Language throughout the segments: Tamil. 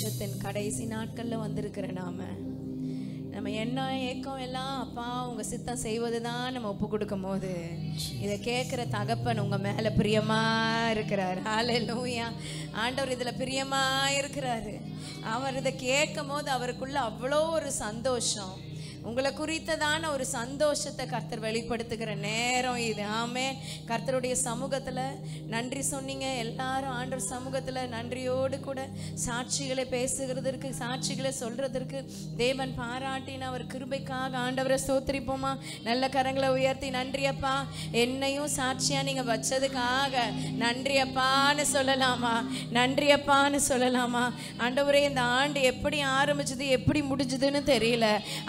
வருஷத்தின் கடைசி நாட்கள்ல வந்திருக்கிற நம்ம என்ன ஏக்கம் எல்லாம் அப்பா உங்க சித்தம் செய்வதுதான் நம்ம ஒப்பு கொடுக்கும் போது இதை கேட்கிற தகப்பன் உங்க மேல பிரியமா இருக்கிறார். ஹல்லேலூயா. ஆண்டவர் இதுல பிரியமா இருக்கிறாரு. அவர் இதை கேட்கும் போது அவருக்குள்ள அவ்வளோ ஒரு சந்தோஷம், உங்களை குறித்ததான ஒரு சந்தோஷத்தை கர்த்தர் வெளிப்படுத்துகிற நேரம் இது. ஆமென். கர்த்தருடைய சமூகத்துல நன்றி சொன்னீங்க எல்லாரும். ஆண்டவர் சமூகத்துல நன்றியோடு கூட சாட்சிகளை பேசுகிறதற்கு, சாட்சிகளை சொல்றதற்கு தேவன் பாராட்டின அவர் கிருபைக்காக ஆண்டவரை ஸ்தோத்திரிப்போமா? நல்ல கரங்களை உயர்த்தி நன்றி அப்பா, என்னையும் சாட்சியா நீங்க வச்சதுக்காக நன்றி அப்பான்னு சொல்லலாமா? நன்றி அப்பான்னு சொல்லலாமா? ஆண்டவரே, இந்த ஆண்டு எப்படி ஆரம்பிச்சது எப்படி முடிஞ்சதுன்னு தெரியல,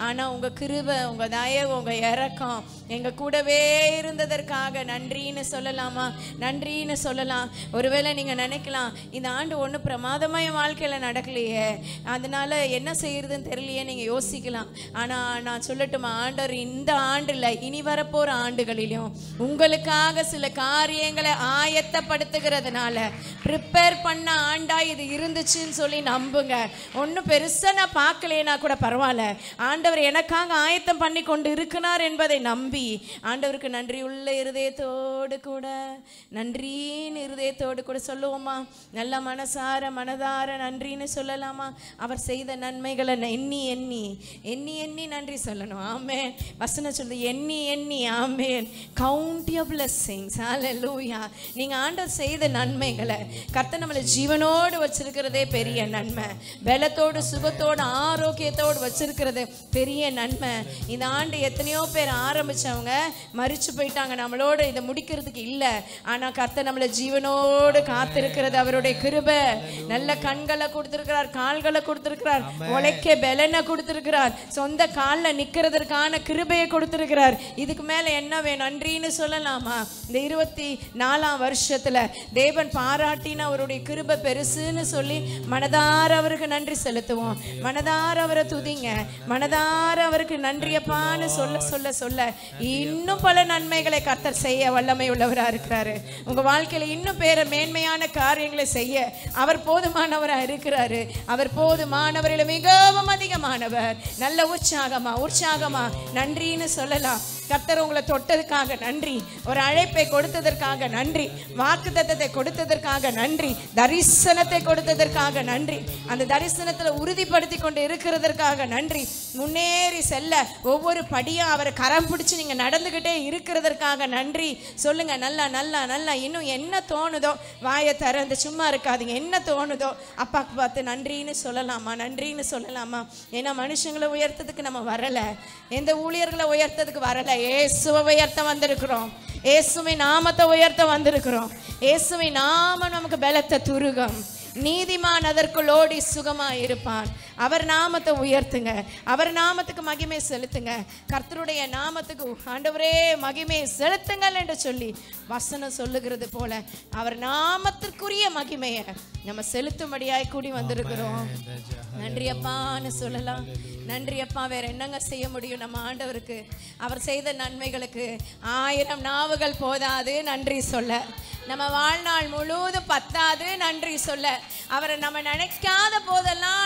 ஆனா உங்க கிருபை, உங்க தயவு, உங்க இரக்கம் எங்க கூடவே இருந்ததற்காக நன்றின்னு சொல்லலாமா? நன்றின்னு சொல்லலாம். ஒருவேளை நீங்க நினைக்கலாம், இந்த ஆண்டு ஒன்றும் பிரமாதமா என் வாழ்க்கையில நடக்கலையே, அதனால என்ன செய்யறதுன்னு தெரியலையே நீங்க யோசிக்கலாம். ஆனா நான் சொல்லட்டுமா, ஆண்டவர் இந்த ஆண்டு இல்லை, இனி வரப்போற ஆண்டுகளிலும் உங்களுக்காக சில காரியங்களை ஆயத்தப்படுத்துகிறதுனால ப்ரிப்பேர் பண்ண ஆண்டா இது இருந்துச்சுன்னு சொல்லி நம்புங்க. ஒன்றும் பெருசா நான் பார்க்கலைன்னா கூட பரவாயில்ல, ஆண்டவர் எனக்காக ஆயத்தம் பண்ணி கொண்டு இருக்கிறார் என்பதை நம்பி ஆண்டவருக்கு நன்றி உள்ள இருதயத்தோடு கூட, நன்றின்னு இருதயத்தோடு கூட சொல்லுவோமா? நல்ல மனதார நன்றின்னு சொல்லலாமா? அவர் செய்த நன்மைகளை எண்ணி எண்ணி எண்ணி எண்ணி நன்றி சொல்லணும். ஆமென். வசனம் சொல்லுது எண்ணி எண்ணி. Amen. Count your blessings. Hallelujah. நீங்க ஆண்டவர் செய்த நன்மைகளை, கர்த்தர் நம்மளை ஜீவனோடு வச்சிருக்கிறதே பெரிய நன்மை, பலத்தோடு சுகத்தோடு ஆரோக்கியத்தோடு வச்சிருக்கிறது பெரிய நன்மை. இந்த ஆண்டு எத்தனையோ பேர் ஆரம்பிச்சவங்க மரிச்சு போயிட்டாங்க, நம்மளோட இதை முடிக்கிறதுக்கு இல்லை. ஆனா கர்த்தர் நம்மளை ஜீவனோடு காத்திருக்கிறது அவருடைய கிருபை. நல்ல கண்களை கொடுத்திருக்கிறார், கால்களை கொடுத்திருக்கிறார், உழைக்க பலனை கொடுத்திருக்கிறார், சொந்த காலில் நிக்கிறதற்கான கிருபையை கொடுத்திருக்கிறார். இதுக்கு மேல என்ன வேணும்? நன்றின்னு சொல்லலாமா? இந்த 24ஆம் வருஷத்துல தேவன் பாராட்டின அவருடைய கிருபை பெருசுன்னு சொல்லி மனதார அவருக்கு நன்றி செலுத்துவோம். மனதார அவரை துதிங்க, மனதார அவருக்கு நன்றியப்பான்னு சொல்ல சொல்ல சொல்ல இன்னும் பல நன்மைகளை கர்த்தர் செய்ய வல்லமை உள்ளவரா இருக்கிறாரு. உங்க வாழ்க்கையில இன்னும் மேன்மையான காரியங்களை செய்ய அவர் போதுமானவரா இருக்கிறாரு. அவர் போதுமானவரில் மிகவும் அதிகமானவர். நல்ல உற்சாகமா நன்றின்னு சொல்லலாம். கர்த்தர் உங்களை தொட்டதுக்காக நன்றி, ஒரு அழைப்பை கொடுத்ததற்காக நன்றி, வாக்குத்தத்தத்தை கொடுத்ததற்காக நன்றி, தரிசனத்தை கொடுத்ததற்காக நன்றி, அந்த தரிசனத்தில் உறுதிப்படுத்தி கொண்டு இருக்கிறதற்காக நன்றி, முன்னேறி செல்ல ஒவ்வொரு படியா அவரை கரம் பிடிச்சு நீங்க நடந்துகிட்டே இருக்கிறதற்காக நன்றி சொல்லுங்க. நல்லா நல்லா நல்லா இன்னும் என்ன தோணுதோ வாயை திறந்து சும்மா இருக்காதீங்க. என்ன தோணுதோ அப்பாக்கு பார்த்து நன்றின்னு சொல்லலாமா? நன்றின்னு சொல்லலாமா? ஏன்னா மனுஷங்களை உயர்த்ததுக்கு நம்ம வரல, எந்த ஊழியர்களை உயர்த்ததுக்கு வரல, இயேசுவை உயர்த்த வந்திருக்கிறோம். இயேசுவின் நாமத்தை உயர்த்த வந்திருக்கிறோம். இயேசுவின் நாமம் நமக்கு பலத்த துருகம். நீதிமான் அதற்குள் ஓடி சுகமா இருப்பான். அவர் நாமத்தை உயர்த்துங்க, அவர் நாமத்துக்கு மகிமை செலுத்துங்க. கர்த்தருடைய நாமத்துக்கு ஆண்டவரே மகிமை செலுத்துங்கள் என்று சொல்லி வசனம் சொல்லுகிறது போல அவர் நாமத்திற்குரிய மகிமையை நம்ம செலுத்தும்படியாய் கூடி வந்திருக்கிறோம். நன்றி அப்பான்னு சொல்லலாம். நன்றி அப்பா. வேற என்னங்க செய்ய முடியும் நம்ம ஆண்டவருக்கு? அவர் செய்த நன்மைகளுக்கு 1000 நாவுகள் போதாது நன்றி சொல்ல. நம்ம வாழ்நாள் முழுவதும் பத்தாது நன்றி சொல்ல. அவரை நம்ம நினைக்காத போதெல்லாம்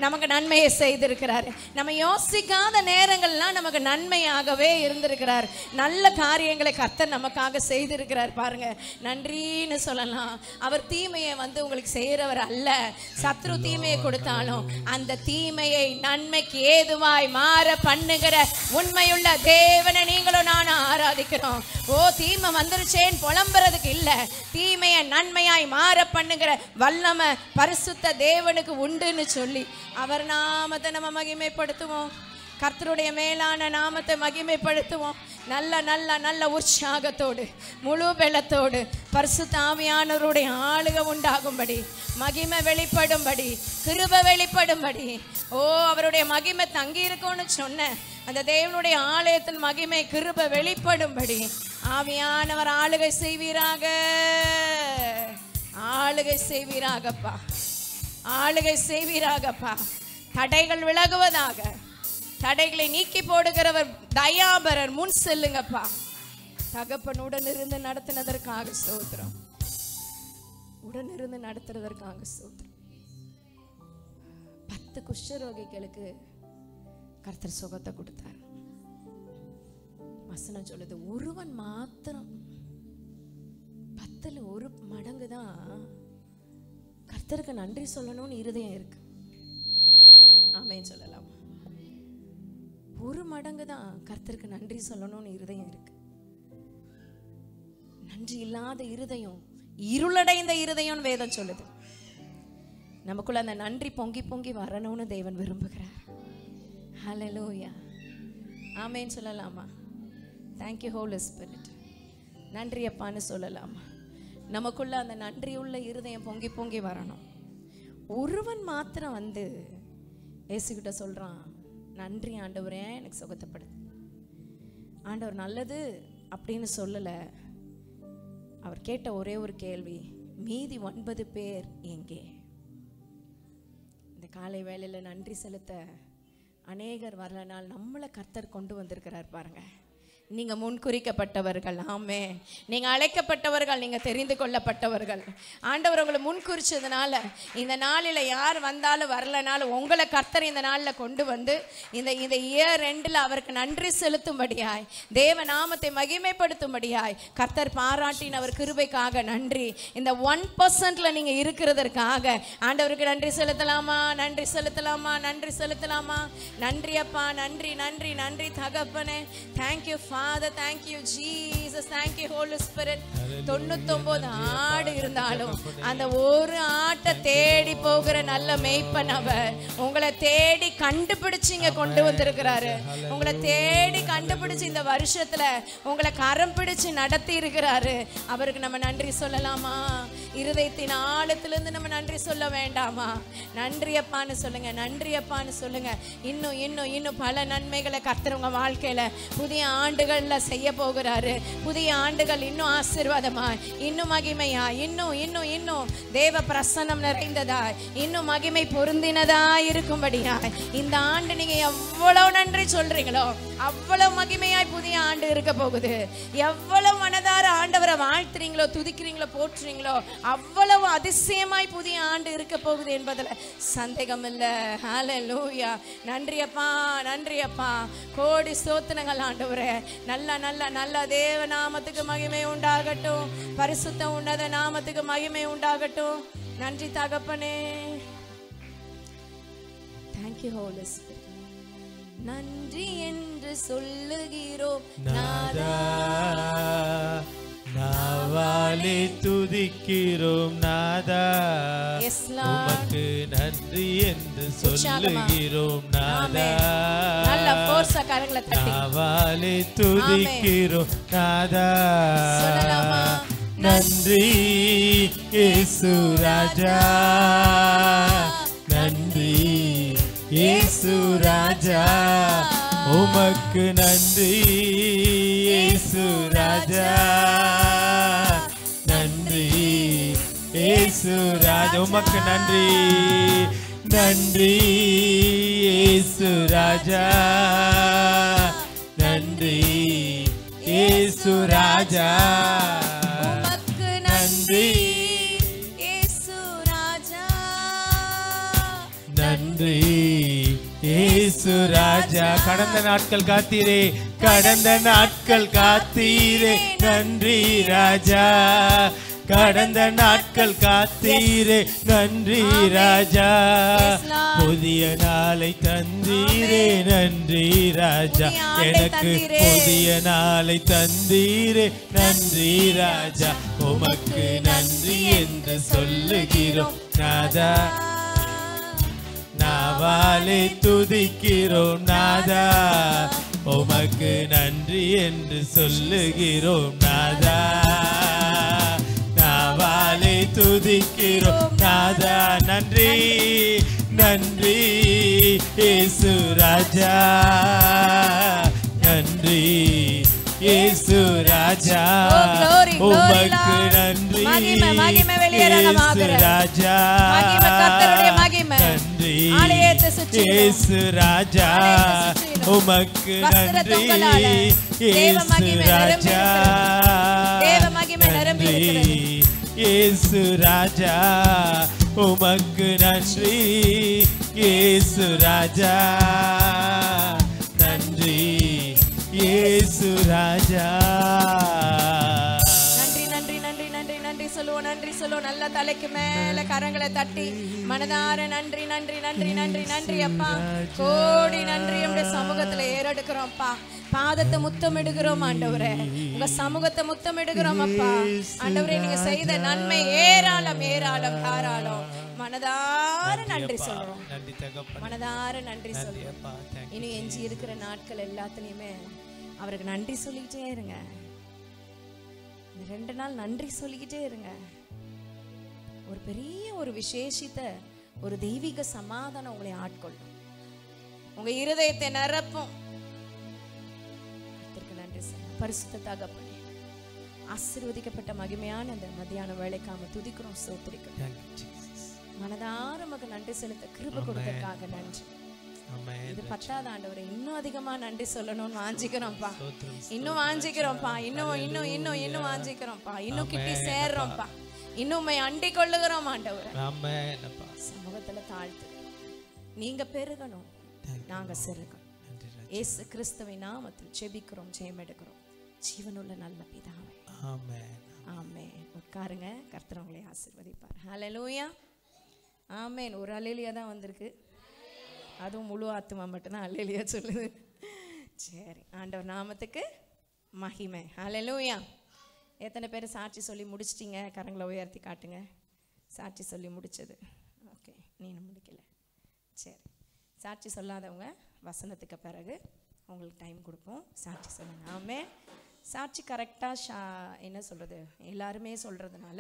நமக்கு நன்மையை செய்திருக்கிறார். நம்ம யோசிக்காத நேரங்கள்லாம் நமக்கு நன்மையாகவே இருந்திருக்கிறார். நல்ல காரியங்களை கர்த்தர் நமக்காக செய்திருக்கிறார். பாருங்க, நன்றின்னு சொல்லலாம். அவர் தீமையை உங்களுக்கு செய்கிறவர் அல்ல. சத்ரு தீமையை கொடுத்தாலும் அந்த தீமையை நன்மைக்கு ஏதுவாய் மாற பண்ணுகிற உண்மையுள்ள தேவனை நீங்களும் நானும் ஆராதிக்கிறோம். ஓ, தீமை வந்துருச்சேன்னு புலம்புறதுக்கு இல்ல, தீமையை நன்மையாய் மாற பண்ணுகிற வல்லமை பரிசுத்த தேவனுக்கு உண்டுன்னு சொல்லி அவர் நாமத்தை நம்ம மகிமைப்படுத்துவோம். கர்த்தருடைய மேலான நாமத்தை மகிமைப்படுத்துவோம். நல்ல நல்ல நல்ல உற்சாகத்தோடு முழு பலத்தோடு பரிசுத்த ஆவியானவருடைய ஆளுகை உண்டாகும்படி, மகிமை வெளிப்படும்படி, கிருபை வெளிப்படும்படி, ஓ அவருடைய மகிமை தங்கி இருக்கும்னு சொன்ன அந்த தேவனுடைய ஆலயத்தின் மகிமை கிருபை வெளிப்படும்படி ஆவியானவர் ஆளுகை செய்வீராக. ஆளுகை செய்வீராகப்பா, ஆளுகை செய்வீராகப்பா. தடைகள் விலகுவதாக. தடைகளை நீக்கி போடுகிறவர் தயாபரர். முன் செல்லுங்கப்பா. தகப்பனுடன் இருந்து நடத்தினதற்காக ஸ்தோத்திரம். உடன் இருந்து நடத்துறதற்காக ஸ்தோத்திரம். குஷ்டரோகிகளுக்கு கர்த்தர் சுகத்தை கொடுத்தார். வசனம் சொல்லுது, ஒருவன் மாத்திரம் 10ல் 1 மடங்கு தான் கர்த்தருக்கு நன்றி சொல்லணும்னு இருதயம் இருக்கு. ஆமென் சொல்லலாம். 1 மடங்கு தான் கர்த்தருக்கு நன்றி சொல்லணும்னு இருதயம் இருக்கு. நன்றி இல்லாத இருதயம் இருளடைந்த இருதயம் வேதம் சொல்லுது. நமக்குள்ள அந்த நன்றி பொங்கி பொங்கி வரணும்னு தேவன் விரும்புகிறார். ஹல்லேலூயா. ஆமென் சொல்லலாமா? Thank you Holi Spirit. நன்றி அப்பான்னு சொல்லலாமா? நமக்குள்ள அந்த நன்றி உள்ள இருதயம் பொங்கி பொங்கி வரணும். ஒருவன் மாத்திரம் வந்து இயேசுகிட்ட சொல்றான், நன்றி ஆண்டவரே எனக்கு சுகத்தைப்படுது. ஆண்டவர் நல்லது அப்படின்னு சொல்லலை. அவர் கேட்ட ஒரே ஒரு கேள்வி, மீதி 9 பேர் எங்கே? இந்த காலை வேளையில் நன்றி செலுத்த அநேகர் வரலனால் நம்மளை கர்த்தர் கொண்டு வந்திருக்கிறார் பாருங்க. நீங்க முன்குறிக்கப்பட்டவர்கள். ஆமே, நீங்க அழைக்கப்பட்டவர்கள், நீங்க தெரிந்து கொள்ளப்பட்டவர்கள். ஆண்டவர் உங்களை முன்குறிச்சதுனால இந்த நாளில் யார் வந்தாலும் வரலனாலும் உங்களை கர்த்தர் இந்த நாளில் கொண்டு வந்து இந்த இயர் எண்டில் அவருக்கு நன்றி செலுத்தும்படியாய், தேவ நாமத்தை மகிமைப்படுத்தும்படியாய் கர்த்தர் பாராட்டின அவர் கிருபைக்காக நன்றி. இந்த 1% நீங்க இருக்கிறதற்காக ஆண்டவருக்கு நன்றி செலுத்தலாமா? நன்றி செலுத்தலாமா? நன்றி செலுத்தலாமா? நன்றி அப்பா, நன்றி நன்றி நன்றி தகப்பனே. Thank you Father, thank you Jesus, thank you Holy Spirit. 99 ஆடு இருந்தாலும் அந்த ஒரு ஆட்டை தேடி போகிற நல்ல மேய்ப்பன் அவர். உங்களை தேடி கண்டுபிடிச்சிங்க கொண்டு வந்திருக்கிறாரு. உங்களை தேடி கண்டுபிடிச்சு இந்த வருஷத்துல உங்களை கரம் பிடிச்சு நடத்தி இருக்கிறாரு. அவருக்கு நம்ம நன்றி சொல்லலாமா? இருதயத்தின் ஆழத்திலிருந்து நம்ம நன்றி சொல்ல வேண்டாமா? நன்றி அப்பான்னு சொல்லுங்க, நன்றி அப்பான்னு சொல்லுங்க. இன்னும் இன்னும் இன்னும் பல நன்மைகளை கர்த்தர் உங்க வாழ்க்கையில புதிய ஆண்டுகள்ல செய்ய போகிறாரு. புதிய ஆண்டுகள் இன்னும் ஆசீர்வாதமா, இன்னும் மகிமையா, இன்னும் இன்னும் இன்னும் தேவ பிரசன்னம் நிறைந்ததாய், இன்னும் மகிமை பொருந்தினதா இருக்கும்படியாய் இந்த ஆண்டு நீங்க எவ்வளவு நன்றி சொல்றீங்களோ அவ்வளவு மகிமையாய் புதிய ஆண்டு இருக்க போகுது. எவ்வளவு மனதார ஆண்டவரை வாழ்த்துறீங்களோ, துதிக்கிறீங்களோ, போற்றுறீங்களோ அவ்வளவு அதிசயமாய் புதிய ஆண்டு இருக்க போகுது என்பதுல சந்தேகம் இல்லை. ஹல்லேலூயா. நன்றி அப்பா, நன்றி அப்பா. கோடி ஸ்தோத்திரங்கள் ஆண்டவரே. நல்ல நல்ல நல்ல தேவ நாமத்துக்கு மகிமை உண்டாகட்டும். பரிசுத்த உன்னத நாமத்துக்கு மகிமை உண்டாகட்டும். நன்றி தகப்பனே. Thank you Holi Spirit. நன்றி என்று சொல்லுகிறோம் நாதா, நாவாலே துதிக்கிறோம் நாதா. உமக்கு நன்றி என்று சொல்லுகிறோம் நாதா. நாவாலே துதிக்கிறோம் நாதா. நன்றி இயேசு ராஜா, நன்றி இயேசு ராஜா. உமக்கு நன்றி இயேசு ராஜா, நன்றி இயேசு ராஜா. உமக்கு நன்றி, நன்றி இயேசு ராஜா, நன்றி இயேசு ராஜா. உமக்கு நன்றி இயேசு ராஜா, நன்றி இயேசு ராஜா. கடந்த நாட்கள் காத்தீரே, கடந்த நாட்கள் காத்தீரே, நன்றி ராஜா. கடந்த நாட்கள் காத்தீரே, நன்றி ராஜா. புதிய நாளை தந்தீரே, நன்றி ராஜா. எனக்கு புதிய நாளை தந்தீரே, நன்றி ராஜா. உமக்கு நன்றி என்று சொல்லுகிறோம் நாதா. நாவாலே துதிக்கிறோம் நாதா. உமக்கு நன்றி என்று சொல்லுகிறோம் நாதா. நாவாலே துதிக்கிறோம் நாதா. நன்றி நன்றி இயேசு ராஜா, நன்றி இயேசு ராஜா. உமக்கு நன்றி இயேசு ராஜா, நன்றி இயேசு ராஜா. உமக்கு நன்றி இயேசு ராஜா, நன்றி இயேசு ராஜா. உமக்கு நன்றி இயேசு ராஜா நன்றி இயேசு ராஜா. நன்றி நன்றி நன்றி நன்றி நன்றி சொல்லுவோம், நன்றி சொல்லுவோம். நல்ல தலைக்கு மேல கரங்களை தட்டி மனதார நன்றி நன்றி நன்றி நன்றி நன்றி அப்பா. கோடி நன்றி நம்முடைய சமூகத்துல ஏறெடுக்கிறோம்ப்பா. பாதத்தை முத்தம் எடுக்கிறோம் ஆண்டவரே, உங்க சமூகத்தை முத்தம் எடுக்கிறோம் அப்பா. ஆண்டவரே, நீங்க செய்த நன்மை ஏராளம் ஏராளம் தாராளம். மனதார நன்றி சொல்றோம், மனதார நன்றி சொல்றோம். இன்னும் எஞ்சி இருக்கிற நாட்கள் எல்லாத்துலயுமே அவருக்கு நன்றி சொல்லிக்கிட்டே இருங்க. 2 நாள் நன்றி சொல்லிக்கிட்டே இருங்க. ஒரு பெரிய ஒரு விசேஷித்த ஒரு தெய்வீக சமாதானம் உங்களை ஆட்கொள்ளும், உங்க இருதயத்தை நிரப்பும். நன்றி சொல்லுங்க. பரிசுத்த தகப்பனே, ஆசீர்வதிக்கப்பட்ட மகிமையான இந்த மத்தியான வேளைக்காம துதிக்கிறோம், ஸ்தோத்திரிக்கிறோம். மனதார உமக்கு நன்றி செலுத்த கிருபை கொடுத்ததுக்காக நன்றி. இது 10வது ஆண்டவரே, இன்னும் அதிகமா நன்றி சொல்லணும்னு வாஞ்சிக்கிறோம்ப்பா. இன்னும் வாஞ்சிக்கிறோம்ப்பா, இன்னும் இன்னும் இன்னும் இன்னும் வாஞ்சிக்கிறோம்ப்பா. இன்னும் கிட்டி சேர்றோம்ப்பா, இன்னும் உம்மை அண்டிக் கொள்ளுகிறோம் ஆண்டவரே. சமூகத்துல தாழ்த்து, நீங்க பெருகணும், நாங்க சிறுகணும். இயேசு கிறிஸ்துவின் நாமத்தில் ஜெபிக்கிறோம், ஜெயம் எடுக்கிறோம், ஜீவனுள்ள நல்ல பிதாவே. ஆமென் ஆமென். உட்காருங்க, கர்த்தர் உங்களை ஆசீர்வதிப்பார். ஹல்லேலூயா ஆமென். ஒரு அல்லேலூயா தான் வந்திருக்கு, அதுவும் முழு ஆத்துமா மட்டும்தான் அல்லேலூயா சொல்லுது. சரி, ஆண்டவர் நாமத்துக்கு மகிமை. ஹல்லேலூயா. எத்தனை பேர் சாட்சி சொல்லி முடிச்சிட்டிங்க? கரங்களை உயர்த்தி காட்டுங்க. சாட்சி சொல்லி முடிச்சது. ஓகே, நீனும் முடிக்கல. சரி, சாட்சி சொல்லாதவங்க வசனத்துக்கு பிறகு உங்களுக்கு டைம் கொடுப்போம், சாட்சி சொல்லுங்க. ஆமென். சாட்சி கரெக்டாக என்ன சொல்கிறது, எல்லாருமே சொல்கிறதுனால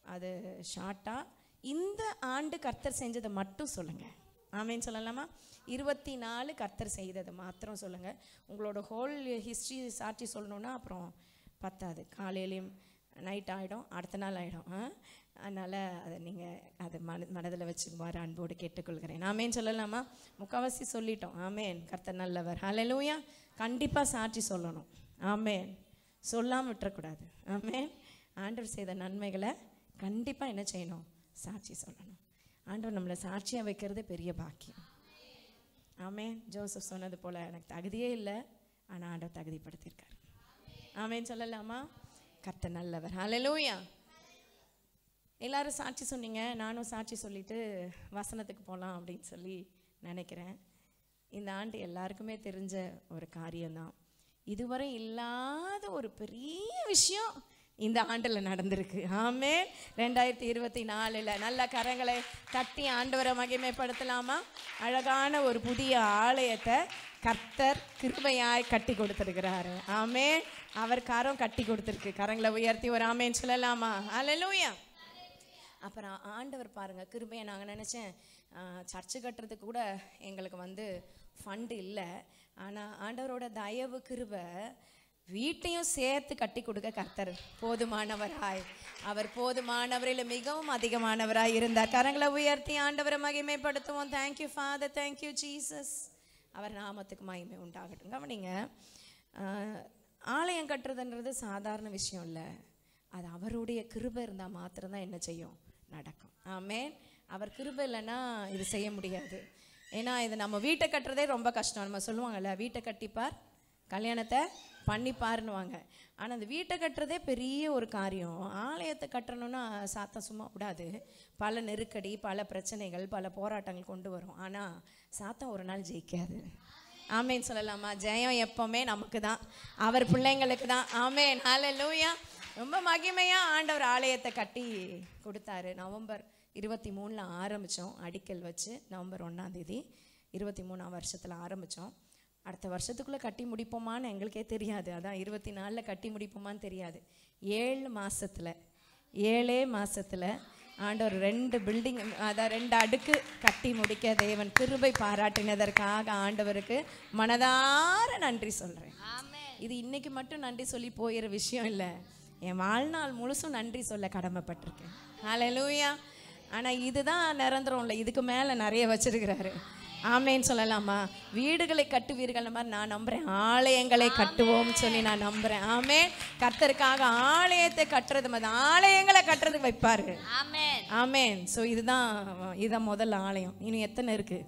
அது ஷார்ட்டாக இந்த ஆண்டு கர்த்தர் செஞ்சதை மட்டும் சொல்லுங்கள். ஆமென் சொல்லலாமா? 24 கர்த்தர் செய்ததை மாத்திரம் சொல்லுங்கள். உங்களோட ஹோல் ஹிஸ்ட்ரி சாட்சி சொல்லணுன்னா அப்புறம் பத்தாது, காலையிலையும் நைட் ஆகிடும், அடுத்த நாள் ஆகிடும். அதனால் அதை நீங்கள் அதை மனதில் வச்சுக்குமாறு அன்போடு கேட்டுக்கொள்கிறேன். ஆமென் சொல்லலாமா? முக்கால்வாசி சொல்லிட்டோம். ஆமென். கர்த்தர் நல்லவர். ஹல்லேலூயா. கண்டிப்பாக சாட்சி சொல்லணும். ஆமென். சொல்லாமல் விட்டுறக்கூடாது. ஆமென். ஆண்டவர் செய்த நன்மைகளை கண்டிப்பாக என்ன செய்யணும்? சாட்சி சொல்லணும். ஆண்டவர் நம்மளை சாட்சியாக வைக்கிறதே பெரிய பாக்கியம். ஆமென். ஜோசப் சொன்னது போல், எனக்கு தகுதியே இல்லை, ஆனால் ஆண்டவர் தகுதிப்படுத்தியிருக்கார். ஆமென் சொல்லலாமா? கர்த்தர் நல்லவர். ஹல்லேலூயா. எல்லாரும் சாட்சி சொன்னீங்க, நானும் சாட்சி சொல்லிட்டு வசனத்துக்கு போகலாம் அப்படின்னு சொல்லி நினைக்கிறேன். இந்த ஆண்டு எல்லாருக்குமே தெரிஞ்ச ஒரு காரியம்தான். இதுவரை இல்லாத ஒரு பெரிய விஷயம் இந்த ஆண்டில் நடந்திருக்கு. ஆமென். 2024 நல்ல கரங்களை தட்டி ஆண்டவரை மகிமைப்படுத்தலாமா? அழகான ஒரு புதிய ஆலயத்தை கர்த்தர் கிருபையாய் கட்டி கொடுத்துருக்கிறாரு. ஆமென். அவர் கரம் கட்டி கொடுத்துருக்கு. கரங்களை உயர்த்தி ஒரு ஆமென் சொல்லலாமா? ஹல்லேலூயா. அப்புறம் ஆண்டவர் பாருங்க, கிருபையை நாங்கள் நினச்சேன் சர்ச்சு கட்டுறதுக்கு கூட எங்களுக்கு ஃபண்டு இல்லை. ஆனால் ஆண்டவரோட தயவு கிருபை வீட்டையும் சேர்த்து கட்டி கொடுக்க கர்த்தர் போதுமானவராய், அவர் போதுமானவரில் மிகவும் அதிகமானவராய் இருந்தார். கரங்களை உயர்த்தி ஆண்டவரை மகிமைப்படுத்துவோம். Thank you father, thank you Jesus. அவர் நாமத்துக்கு மகிமை உண்டாகட்டும். கவனிங்க, ஆலயம் கட்டுறதுன்றது சாதாரண விஷயம் இல்லை. அது அவருடைய கிருபை இருந்தால் மாத்திரம்தான் என்ன செய்யும்? நடக்கும். ஆமென். அவர் கிருபை இல்லைன்னா இது செய்ய முடியாது. ஏன்னா இது நம்ம வீட்டை கட்டுறதே ரொம்ப கஷ்டம். நம்ம சொல்லுவாங்கல்ல, வீட்டை கட்டிப்பார் கல்யாணத்தை பண்ணிப்பாருன்னுவாங்க. ஆனால் அந்த வீட்டை கட்டுறதே பெரிய ஒரு காரியம். ஆலயத்தை கட்டணும்னா சாத்தம் சும்மா விடாது. பல நெருக்கடி, பல பிரச்சனைகள், பல போராட்டங்கள் கொண்டு வரும். ஆனால் சாத்தம் ஒரு நாள் ஜெயிக்காது. ஆமென் சொல்லலாமா? ஜெயம் எப்பவுமே நமக்கு தான், அவர் பிள்ளைங்களுக்கு தான். ஆமென். ஹல்லேலூயா. ரொம்ப மகிமையாக ஆண்டவர் ஆலயத்தை கட்டி கொடுத்தாரு. நவம்பர் 23 ஆரம்பித்தோம், அடிக்கல் வச்சு. நவம்பர் 1ஆம் தேதி 23ஆம் வருஷத்தில் ஆரம்பித்தோம். அடுத்த வருஷத்துக்குள்ளே கட்டி முடிப்போமான்னு எங்களுக்கே தெரியாது. அதான் 24 கட்டி முடிப்போமான்னு தெரியாது. 7 மாதத்தில் ஆண்டவர் 2 பில்டிங், அதான் 2 அடுக்கு கட்டி முடிக்க தேவன் கிருபை பாராட்டினதற்காக ஆண்டவருக்கு மனதார நன்றி சொல்கிறேன். இது இன்னைக்கு மட்டும் நன்றி சொல்லி போயிற விஷயம் இல்லை, என் வாழ்நாள் முழுசும் நன்றி சொல்ல கடமைப்பட்டிருக்கேன். ஹல்லேலூயா. ஆனால் இதுதான் நிரந்தரம் இல்லை, இதுக்கு மேலே நிறைய வச்சிருக்கிறாரு. ஆமேன்னு சொல்லலாமா? வீடுகளை கட்டுவீர்கள் மாதிரி நான் நம்புறேன். ஆலயங்களை கட்டுவோம் சொல்லி நான் நம்புறேன். ஆமே. கர்த்தருக்காக ஆலயத்தை கட்டுறது மாதிரி ஆலயங்களை கட்டுறதுக்கு வைப்பாரு. ஆமேன். ஸோ இதுதான் முதல் ஆலயம். இன்னும் எத்தனை இருக்கு?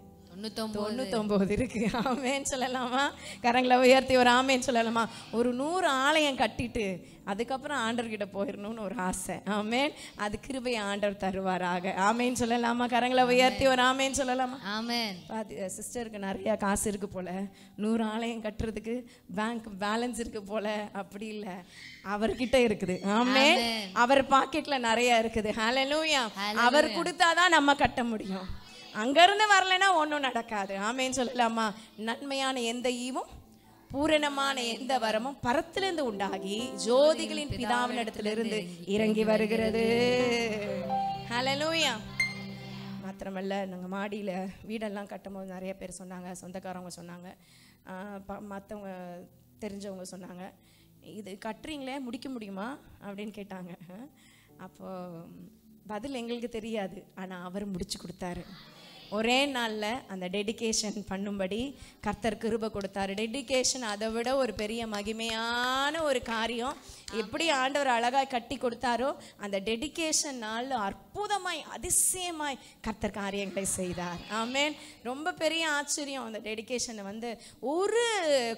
99 இருக்கு. ஆமேன்னு சொல்லலாமா? கரங்களை உயர்த்தி ஒரு ஆமேன்னு சொல்லலாமா? ஒரு 100 ஆலயம் கட்டிட்டு அதுக்கப்புறம் ஆண்டவர்கிட்ட போயிடணும்னு ஒரு ஆசை. ஆமேன். அது கிருபையை ஆண்டவர் தருவாராக. ஆமேன்னு சொல்லலாமா? கரங்களை உயர்த்தி ஒரு ஆமேன்னு சொல்லலாமா? ஆமேன். சிஸ்டருக்கு நிறைய காசு இருக்கு போல, 100 ஆலயம் கட்டுறதுக்கு பேங்க் பேலன்ஸ் இருக்கு போல. அப்படி இல்லை, அவர்கிட்ட இருக்குது. ஆமேன். அவர் பாக்கெட்ல நிறைய இருக்குது. ஹல்லேலூயா. அவர் கொடுத்தாதான் நம்ம கட்ட முடியும். அங்கிருந்து வரலைன்னா ஒன்றும் நடக்காது. ஆமேன்னு சொல்லலாமா? நன்மையான எந்த ஈவும் பூரணமான எந்த வரமும் பரத்திலிருந்து உண்டாகி ஜோதிகளின் பிதாவின் இடத்திலிருந்து இறங்கி வருகிறது. ஹல்லேலூயா. மாத்திரமல்ல, நாங்கள் மாடியில் வீடெல்லாம் கட்டும்போது நிறைய பேர் சொன்னாங்க, சொந்தக்காரவங்க சொன்னாங்க, மற்றவங்க தெரிஞ்சவங்க சொன்னாங்க, இது கட்டுறீங்களே முடிக்க முடியுமா அப்படின்னு கேட்டாங்க. அப்போது பதில் எங்களுக்கு தெரியாது, ஆனால் அவர் முடிச்சு கொடுத்தாரு. ஒரே நாளில் அந்த டெடிகேஷன் பண்ணும்படி கர்த்தர் கிருபை கொடுத்தாரு. டெடிகேஷன் அதை விட ஒரு பெரிய மகிமையான ஒரு காரியம். எப்படி ஆண்டவர் அழகாய் கட்டி கொடுத்தாரோ அந்த டெடிகேஷன் நாள் அற்புதமாய் அதிசயமாய் கர்த்தர் காரியங்களை செய்தார். ஆமேன். ரொம்ப பெரிய ஆச்சரியம். அந்த டெடிகேஷனை ஒரு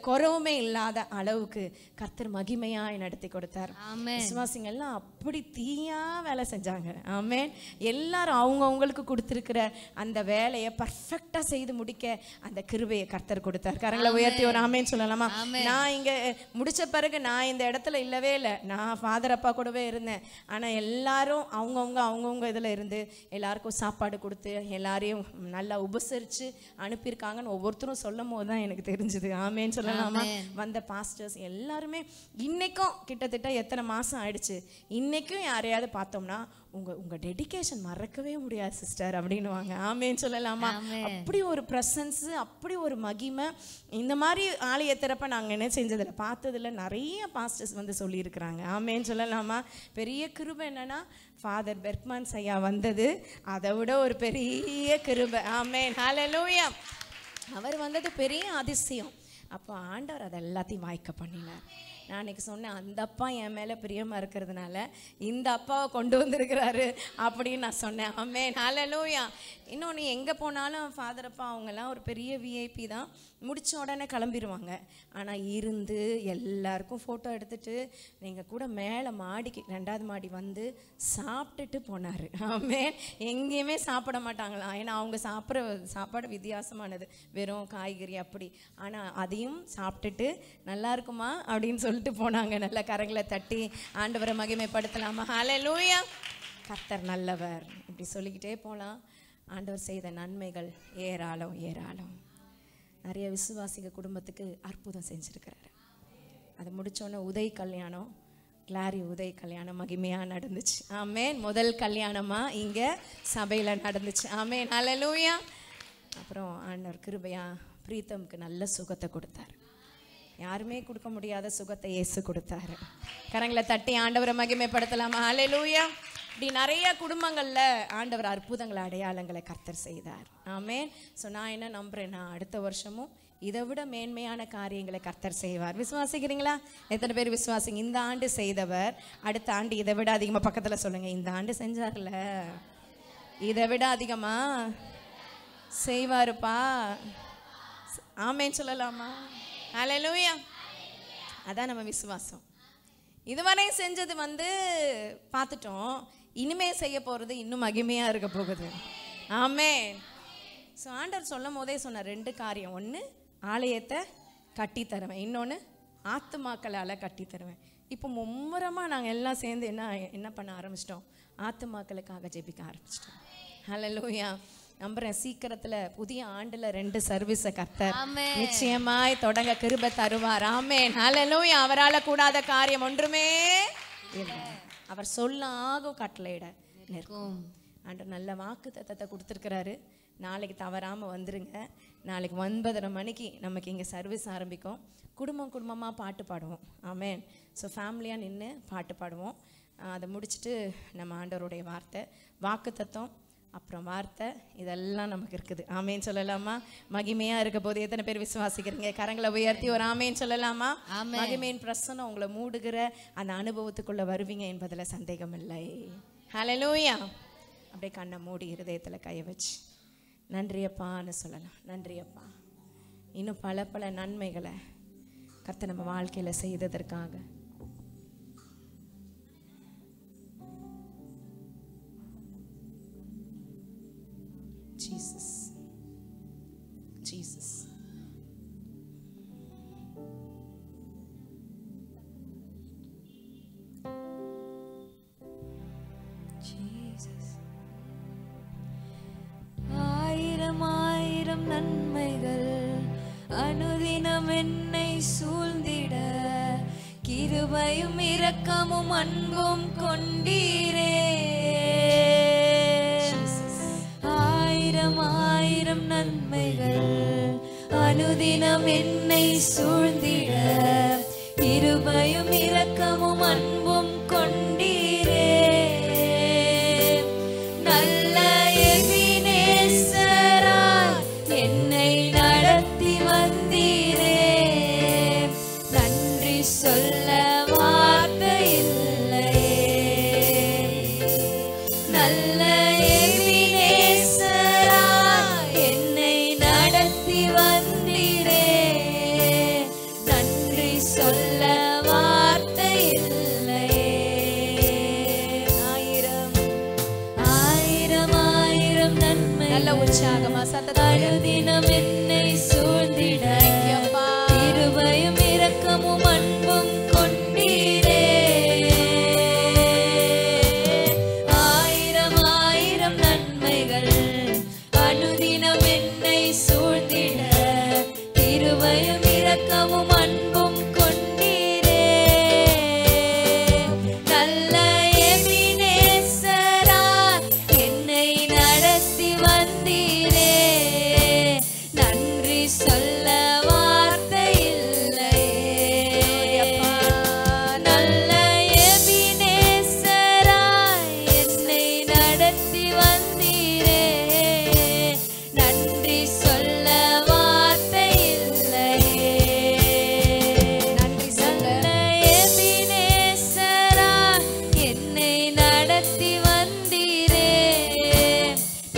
குறவுமே இல்லாத அளவுக்கு கர்த்தர் மகிமையாய் நடத்தி கொடுத்தார். விசுவாசிங்கள்லாம் அப்படி தீயா வேலை செஞ்சாங்க. ஆமேன். எல்லாரும் அவங்களுக்கு கொடுத்துருக்கிற அந்த வேலையை பர்ஃபெக்டா செய்து முடிக்க அந்த கிருபையை கர்த்தர் கொடுத்தார். கரங்களை உயர்த்தி ஒரு ஆமேன்னு சொல்லலாமா? நான் இங்க முடிச்ச பிறகு நான் இந்த இடத்துல இல்லவே இல்லை. நான் ஃபாதர் அப்பா கூடவே இருந்தேன். ஆனா எல்லாரும் அவங்கவுங்க இதுல இருந்து எல்லாருக்கும் சாப்பாடு கொடுத்து எல்லாரையும் நல்லா உபசரிச்சு அனுப்பியிருக்காங்கன்னு ஒவ்வொருத்தரும் சொல்லும் போது தான் எனக்கு தெரிஞ்சது. ஆமேன்னு சொல்லலாமா? வந்த பாஸ்டர்ஸ் எல்லாருமே இன்னைக்கும் கிட்டத்தட்ட எத்தனை மாசம் ஆயிடுச்சு, இன்னைக்கும் யாரையாவது பார்த்தோம்னா உங்க டெடிகேஷன் மறக்கவே முடியாது சிஸ்டர் அப்படின்னுவாங்க. ஆமேன்னு சொல்லலாமா? அப்படி ஒரு ப்ரெசன்ஸ், அப்படி ஒரு மகிமை. இந்த மாதிரி ஆலய திறப்ப நாங்கள் என்ன செஞ்சதில்ல, பார்த்ததில்ல. நிறைய பாஸ்டர்ஸ் சொல்லியிருக்கிறாங்க. ஆமேன்னு சொல்லலாமா? பெரிய கிருபை என்னன்னா ஃபாதர் பெர்க்மன்ஸ் ஐயா வந்தது அதை விட ஒரு பெரிய கிருபை. ஆமேன். ஹல்லேலூயா. அவர் வந்தது பெரிய அதிசயம். அப்போ ஆண்டவர் அதை எல்லாத்தையும் வாய்க்க பண்ணினார். நான் அன்றைக்கி சொன்னேன், அந்த அப்பா என் மேலே பிரியமாக இருக்கிறதுனால இந்த அப்பாவை கொண்டு வந்திருக்கிறாரு அப்படின்னு நான் சொன்னேன். ஆமென். ஹல்லேலூயா. இன்னொன்று, எங்கே போனாலும் ஃபாதர் அப்பா அவங்கெல்லாம் ஒரு பெரிய விஐபி தான். முடித்த உடனே கிளம்பிடுவாங்க. ஆனால் இருந்து எல்லாருக்கும் ஃபோட்டோ எடுத்துகிட்டு நீங்கள் கூட மேலே மாடிக்கு 2வது மாடி சாப்பிட்டுட்டு போனார். ஆமென். எங்கேயுமே சாப்பிட மாட்டாங்களாம். ஏன்னா அவங்க சாப்பிட்ற சாப்பாடு வித்தியாசமானது, வெறும் காய்கறி அப்படி. ஆனால் அதையும் சாப்பிட்டுட்டு நல்லா இருக்குமா அப்படின்னு சொல்லிட்டு போனாங்க. நல்ல கரங்களை தட்டி ஆண்டவரை மகிமைப்படுத்தலாமா? ஹல்லேலூயா. கர்த்தர் நல்லவர். இப்படி சொல்லிக்கிட்டே போகலாம். ஆண்டவர் செய்த நன்மைகள் ஏராளம் ஏராளம். நிறைய விசுவாசிக குடும்பத்துக்கு அற்புதம் செஞ்சுருக்கிறாரு. அது முடித்தோன்னே உதய் கல்யாணம், கிளாரி உதய் கல்யாணம் மகிமையாக நடந்துச்சு. ஆமேன். முதல் கல்யாணமாக இங்கே சபையில் நடந்துச்சு. ஆமேன். ஹல்லேலூயா. அப்புறம் ஆண்டவர் கிருபையா பிரீத்தமுக்கு நல்ல சுகத்தை கொடுத்தார். யாருமே கொடுக்க முடியாத சுகத்தை இயேசு கொடுத்தாரு. கரங்களை தட்டி ஆண்டவரை மகிமைப்படுத்தலாமா? ஹல்லேலூயா. இப்படி நிறைய குடும்பங்களில் ஆண்டவர் அற்புதங்களை அடையாளங்களை கர்த்தர் செய்தார். ஆமென். ஸோ நான் என்ன நம்புறேன்னா, அடுத்த வருஷமும் இதை விட மேன்மையான காரியங்களை கர்த்தர் செய்வார். விசுவாசிக்கிறீங்களா? எத்தனை பேர் விசுவாசிங்க? இந்த ஆண்டு செய்தவர் அடுத்த ஆண்டு இதை விட அதிகமாக, பக்கத்தில் சொல்லுங்க, இந்த ஆண்டு செஞ்சார்ல இதை விட அதிகமாக செய்வாருப்பா. ஆமென் சொல்லலாமா? ஹல்லேலூயா. அதான் நம்ம விசுவாசம். இதுவரை செஞ்சது பார்த்துட்டோம். இனிமே செய்ய போகிறது இன்னும் மகிமையாக இருக்க போகுது. ஆமென். ஸோ ஆண்டவர் சொல்லும் போதே சொன்னார் 2 காரியம். ஒன்று, ஆலயத்தை கட்டித்தருவேன். இன்னொன்று, ஆத்துமாக்களால் கட்டித்தருவேன். இப்போ மும்முரமாக நாங்கள் எல்லாம் சேர்ந்து என்ன பண்ண ஆரம்பிச்சிட்டோம்? ஆத்துமாக்களுக்காக ஜெபிக்க ஆரம்பிச்சிட்டோம். ஹல்லேலூயா. நம்புறேன் சீக்கிரத்துல புதிய ஆண்டுல 2 சர்வீஸை கர்த்தர் நிச்சயமாய் தொடங்க கிருபை தருவார். ஆமென். ஹல்லேலூயா. அவரால கூடாத காரியம் ஒன்றுமே இல்லை. அவர் சொல்ல ஆகும், கட்டளையிட நிற்கும். ஆண்டவர் நல்ல வாக்கு தத்தத்தை கொடுத்துருக்கிறாரு. நாளைக்கு தவறாமல் வந்துருங்க. நாளைக்கு 9:30 மணிக்கு நமக்கு இங்கே சர்வீஸ் ஆரம்பிக்கும். குடும்பமாக பாட்டு பாடுவோம். ஆமென். ஸோ ஃபேமிலியாக நின்று பாட்டு பாடுவோம். அதை முடிச்சுட்டு நம்ம ஆண்டவருடைய வார்த்தை, வாக்கு தத்தம், அப்புறம் வார்த்தை, இதெல்லாம் நமக்கு இருக்குது. ஆமேன்னு சொல்லலாமா? மகிமையாக இருக்க போது எத்தனை பேர் விசுவாசிக்கிறீங்க? கரங்களை உயர்த்தி ஒரு ஆமேன்னு சொல்லலாமா? மகிமையின் பிரசன்னம் உங்களை மூடுகிற அந்த அனுபவத்துக்குள்ளே வருவீங்க என்பதில் சந்தேகம் இல்லை. ஹல்லேலூயா. அப்படியே கண்ணை மூடி இருதயத்தில் கையை வச்சு நன்றியப்பான்னு சொல்லலாம். நன்றியப்பா, இன்னும் பல பல நன்மைகளை கர்த்தர் நம்ம வாழ்க்கையில் செய்ததற்காக. Jesus, Jesus. Jesus. ஆயிரம் ஆயிரம் நன்மைகள் அனுதினம் என்னை சூழ்ந்திட, கிருபையும் இரக்கமும் அன்பும் கொண்டீரே. ஆயிரம் ஆயிரம் நன்மைகள் அனுதினம் என்னை சூழ்ந்திட, கிருபையும் இரக்கமும் அன்பும் கொண்டீரே. நல்ல எபினேசராய் என்னை நடத்தி வந்தீரே. நன்றி சொல்ல வார்த்தை இல்லையே. நல்ல எபினேசராய் என்னை நடத்தி வந்தீரே. நன்றி சொல்ல வார்த்தை இல்லையே. ஆயிரம் ஆயிரம் ஆயிரம் நன்மை நல்ல உற்சாகமா சத்தத்தை அனுதினம் என்னை சூழ்ந்திட, ஐயப்பா. கிருபையும் இரக்கமும் அன்பும் கொண்டீரே. ஆயிரம் ஆயிரம் நன்மைகள் அனுதினம் என்னை சூழ்ந்திட, கிருபையும் இரக்கமும் அன்பும் கொண்டீரே. நல்ல எபினேசராய் என்னை நடத்தி வந்தீரே. நன்றி சொல்ல வார்த்தை இல்லையே. நல்ல எபினேசராய் என்னை நடத்தி வந்தீரே. நன்றி சொல்ல வார்த்தை இல்லையே. நன்றி சொல்ல எபினேசராய் என்னை நடத்தி வந்தீரே.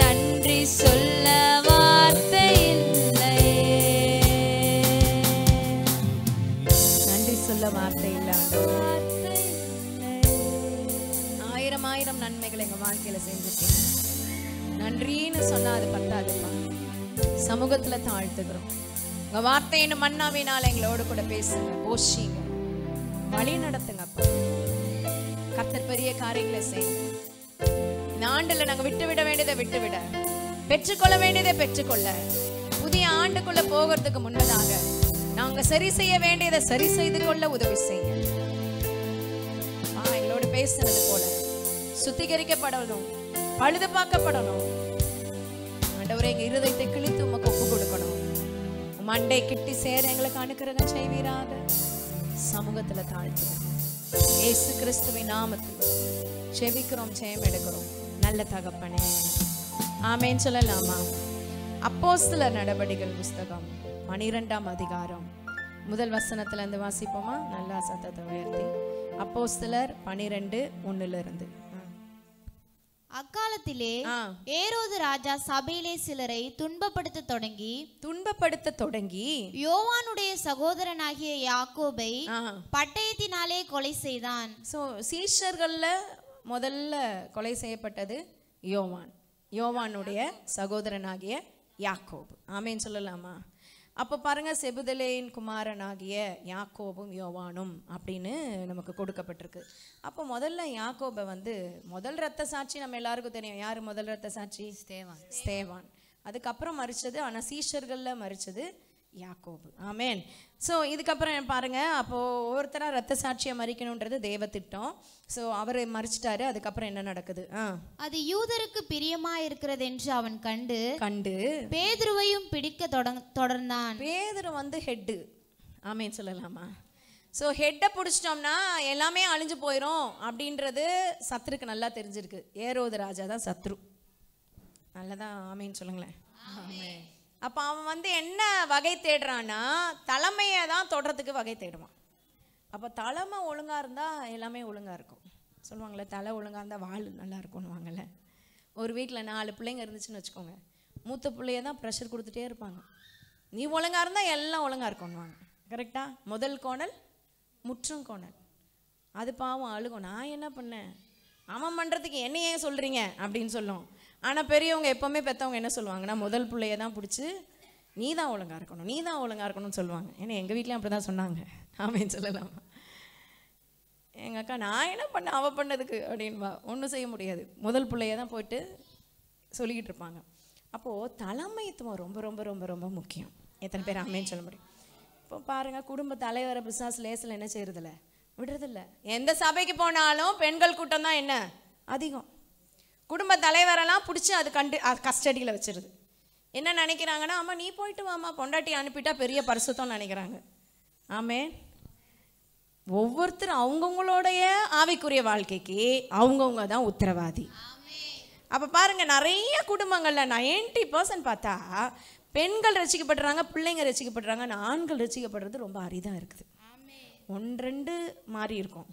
நன்றி சொல்ல வார்த்தை இல்லையே. நன்றி சொல்ல வார்த்தை இல்லை ஆண்டவரே. வார்த்தை இல்லையே. ஆயிரம் ஆயிரம் நன்மைகளை எங்க வாழ்க்கையில செஞ்சுட்டீங்க. நன்றின்னு சொன்னா அது பத்தாதுப்பா. சமூகத்துல தாழ்த்துக்கிறோம். உங்க வார்த்தையின் மன்னாவினால் எங்களோடு கூட பேசுங்க, போஷிங்க, வழி நடத்துங்கப்பா. கர்த்தர் பெரிய காரியங்களை செய்யுங்க. இந்த ஆண்டுல நாங்க விட்டு விட வேண்டியதை விட்டு விட, பெற்றுக்கொள்ள வேண்டியதை பெற்றுக்கொள்ள, புதிய ஆண்டுக்குள்ள போகிறதுக்கு முன்னதாக நாங்க சரி செய்ய வேண்டியதை சரி செய்து கொள்ள உதவி செய்யுங்க. எங்களோடு பேசுனது போல சுத்திகரிக்கப்படணும், பழுது பார்க்கப்படணும். ஆண்டவரே, எங்க இருதயத்தை கிழித்து உமக்கு ஒப்பு கொடுக்கணும். உம் அண்டை கிட்டி சேர எங்களுக்கு அனுக்கிரகம் செய்வீராக. சமூகத்துல தாழ்த்துகிறோம். இயேசு கிறிஸ்துவின் நாமத்தில் செபிக்கிறோம், ஜெயம் எடுக்கிறோம் நல்ல தகப்பனே. ஆமென் சொல்லலாமா? அப்போஸ்தலர் நடபடிகள் புஸ்தகம் 12ஆம் அதிகாரம் முதல் வசனத்துல இருந்து வாசிப்போமா? நல்லா சத்தத்தை உயர்த்தி. அப்போஸ்தலர் 12:1 அக்காலத்திலே ஏரோது ராஜா சபையிலே சிலரை துன்பப்படுத்த தொடங்கி யோவானுடைய சகோதரனாகிய யாக்கோபை பட்டயத்தினாலே கொலை செய்தான். ஸோ சீஷர்கள்ல முதல்ல கொலை செய்யப்பட்டது யோவானுடைய சகோதரனாகிய யாக்கோபு. ஆமேன்னு சொல்லலாமா? அப்போ பாருங்க, செபுதலேயின் குமாரனாகிய யாக்கோபும் யோவானும் அப்படின்னு நமக்கு கொடுக்கப்பட்டிருக்கு. அப்போ முதல்ல யாக்கோபை முதல் ரத்த சாட்சி நம்ம எல்லாருக்கும் தெரியும். யார் முதல் ரத்த சாட்சி? ஸ்தேவான். அதுக்கப்புறம் மரிச்சது, ஆனால் சீஷர்களில் மரிச்சது யாக்கோபு. ஆமேன். ஸோ இதுக்கப்புறம் பாருங்க, அப்போ ஒவ்வொருத்தராக ரத்த சாட்சியை மறிக்கணுன்றது தேவ திட்டம். ஸோ அவர் மறிச்சிட்டாரு. அதுக்கப்புறம் என்ன நடக்குது? அது யூதருக்கு பிரியமா இருக்கிறது என்று அவன் கண்டு பேதுருவையும் பிடிக்க தொடர்ந்தான். பேதுரு ஹெட்டு. ஆமேன் சொல்லலாமா? ஸோ ஹெட்டை பிடிச்சிட்டோம்னா எல்லாமே அழிஞ்சு போயிடும் அப்படின்றது சத்ருக்கு நல்லா தெரிஞ்சிருக்கு. ஏரோது ராஜா தான் சத்ரு. நல்லதா ஆமேன்னு சொல்லுங்களேன். அப்போ அவன் வந்து என்ன வகை தேடுறான்னா தலைமையை தான் தொடறதுக்கு வகை தேடுவான். அப்போ தலைமை ஒழுங்காக இருந்தால் எல்லாமே ஒழுங்காக இருக்கும். சொல்லுவாங்களே தலை ஒழுங்காக இருந்தால் வாழ் நல்லா இருக்கும்னுவாங்கள்ல. ஒரு வீட்டில் 4 பிள்ளைங்க இருந்துச்சுன்னு வச்சுக்கோங்க, மூத்த பிள்ளைய தான் ப்ரெஷர் கொடுத்துட்டே இருப்பாங்க. நீ ஒழுங்காக இருந்தால் எல்லாம் ஒழுங்காக இருக்கும்னுவாங்க. கரெக்டாக? முதல் கோணல் முற்றும் கோணல். அது பாவம் அழுகும், நான் என்ன பண்ணேன், அவன் பண்ணுறதுக்கு என்ன ஏன் சொல்கிறீங்க அப்படின்னு சொல்லும். ஆனால் பெரியவங்க எப்போவுமே பெற்றவங்க என்ன சொல்லுவாங்கன்னா முதல் பிள்ளைய தான் பிடிச்சி நீ தான் ஒழுங்காக இருக்கணும், நீ தான் ஒழுங்காக இருக்கணும்னு சொல்லுவாங்க. ஏன்னா எங்கள் வீட்லேயும் அப்படி தான் சொன்னாங்க. ஆமேன்னு சொல்லலாம். எங்கள் அக்கா நான் என்ன பண்ண அவள் பண்ணதுக்கு அப்படின்பா. ஒன்றும் செய்ய முடியாது, முதல் பிள்ளைய தான் போயிட்டு சொல்லிக்கிட்டு இருப்பாங்க. அப்போது தலைமைத்துவம் ரொம்ப ரொம்ப ரொம்ப ரொம்ப முக்கியம். எத்தனை பேர் ஆமேன்னு சொல்ல முடியும்? இப்போ பாருங்கள், குடும்ப தலைவரை பிசாசு லேசில் என்ன செய்யறதில்ல, விடுறதில்ல. எந்த சபைக்கு போனாலும் பெண்கள் கூட்டம் தான் என்ன அதிகம். குடும்ப தலைவரெல்லாம் பிடிச்சி அது கஸ்டடியில் வச்சிருது. என்ன நினைக்கிறாங்கன்னா, ஆமாம் நீ போயிட்டு வாமா, பொண்டாட்டி அனுப்பிட்டா பெரிய பரிசுத்தம் நினைக்கிறாங்க. ஆமே, ஒவ்வொருத்தரும் அவங்கவுங்களுடைய ஆவிக்குரிய வாழ்க்கைக்கு அவங்கவுங்க தான் உத்தரவாதி. அப்போ பாருங்க, நிறைய குடும்பங்களில் 90% பார்த்தா பெண்கள் ரசிக்கப்படுறாங்க, பிள்ளைங்க ரசிக்கப்படுறாங்க, ஆண்கள் ரசிக்கப்படுறது ரொம்ப அரிதாக இருக்குது. 1-2 மாறி இருக்கும்.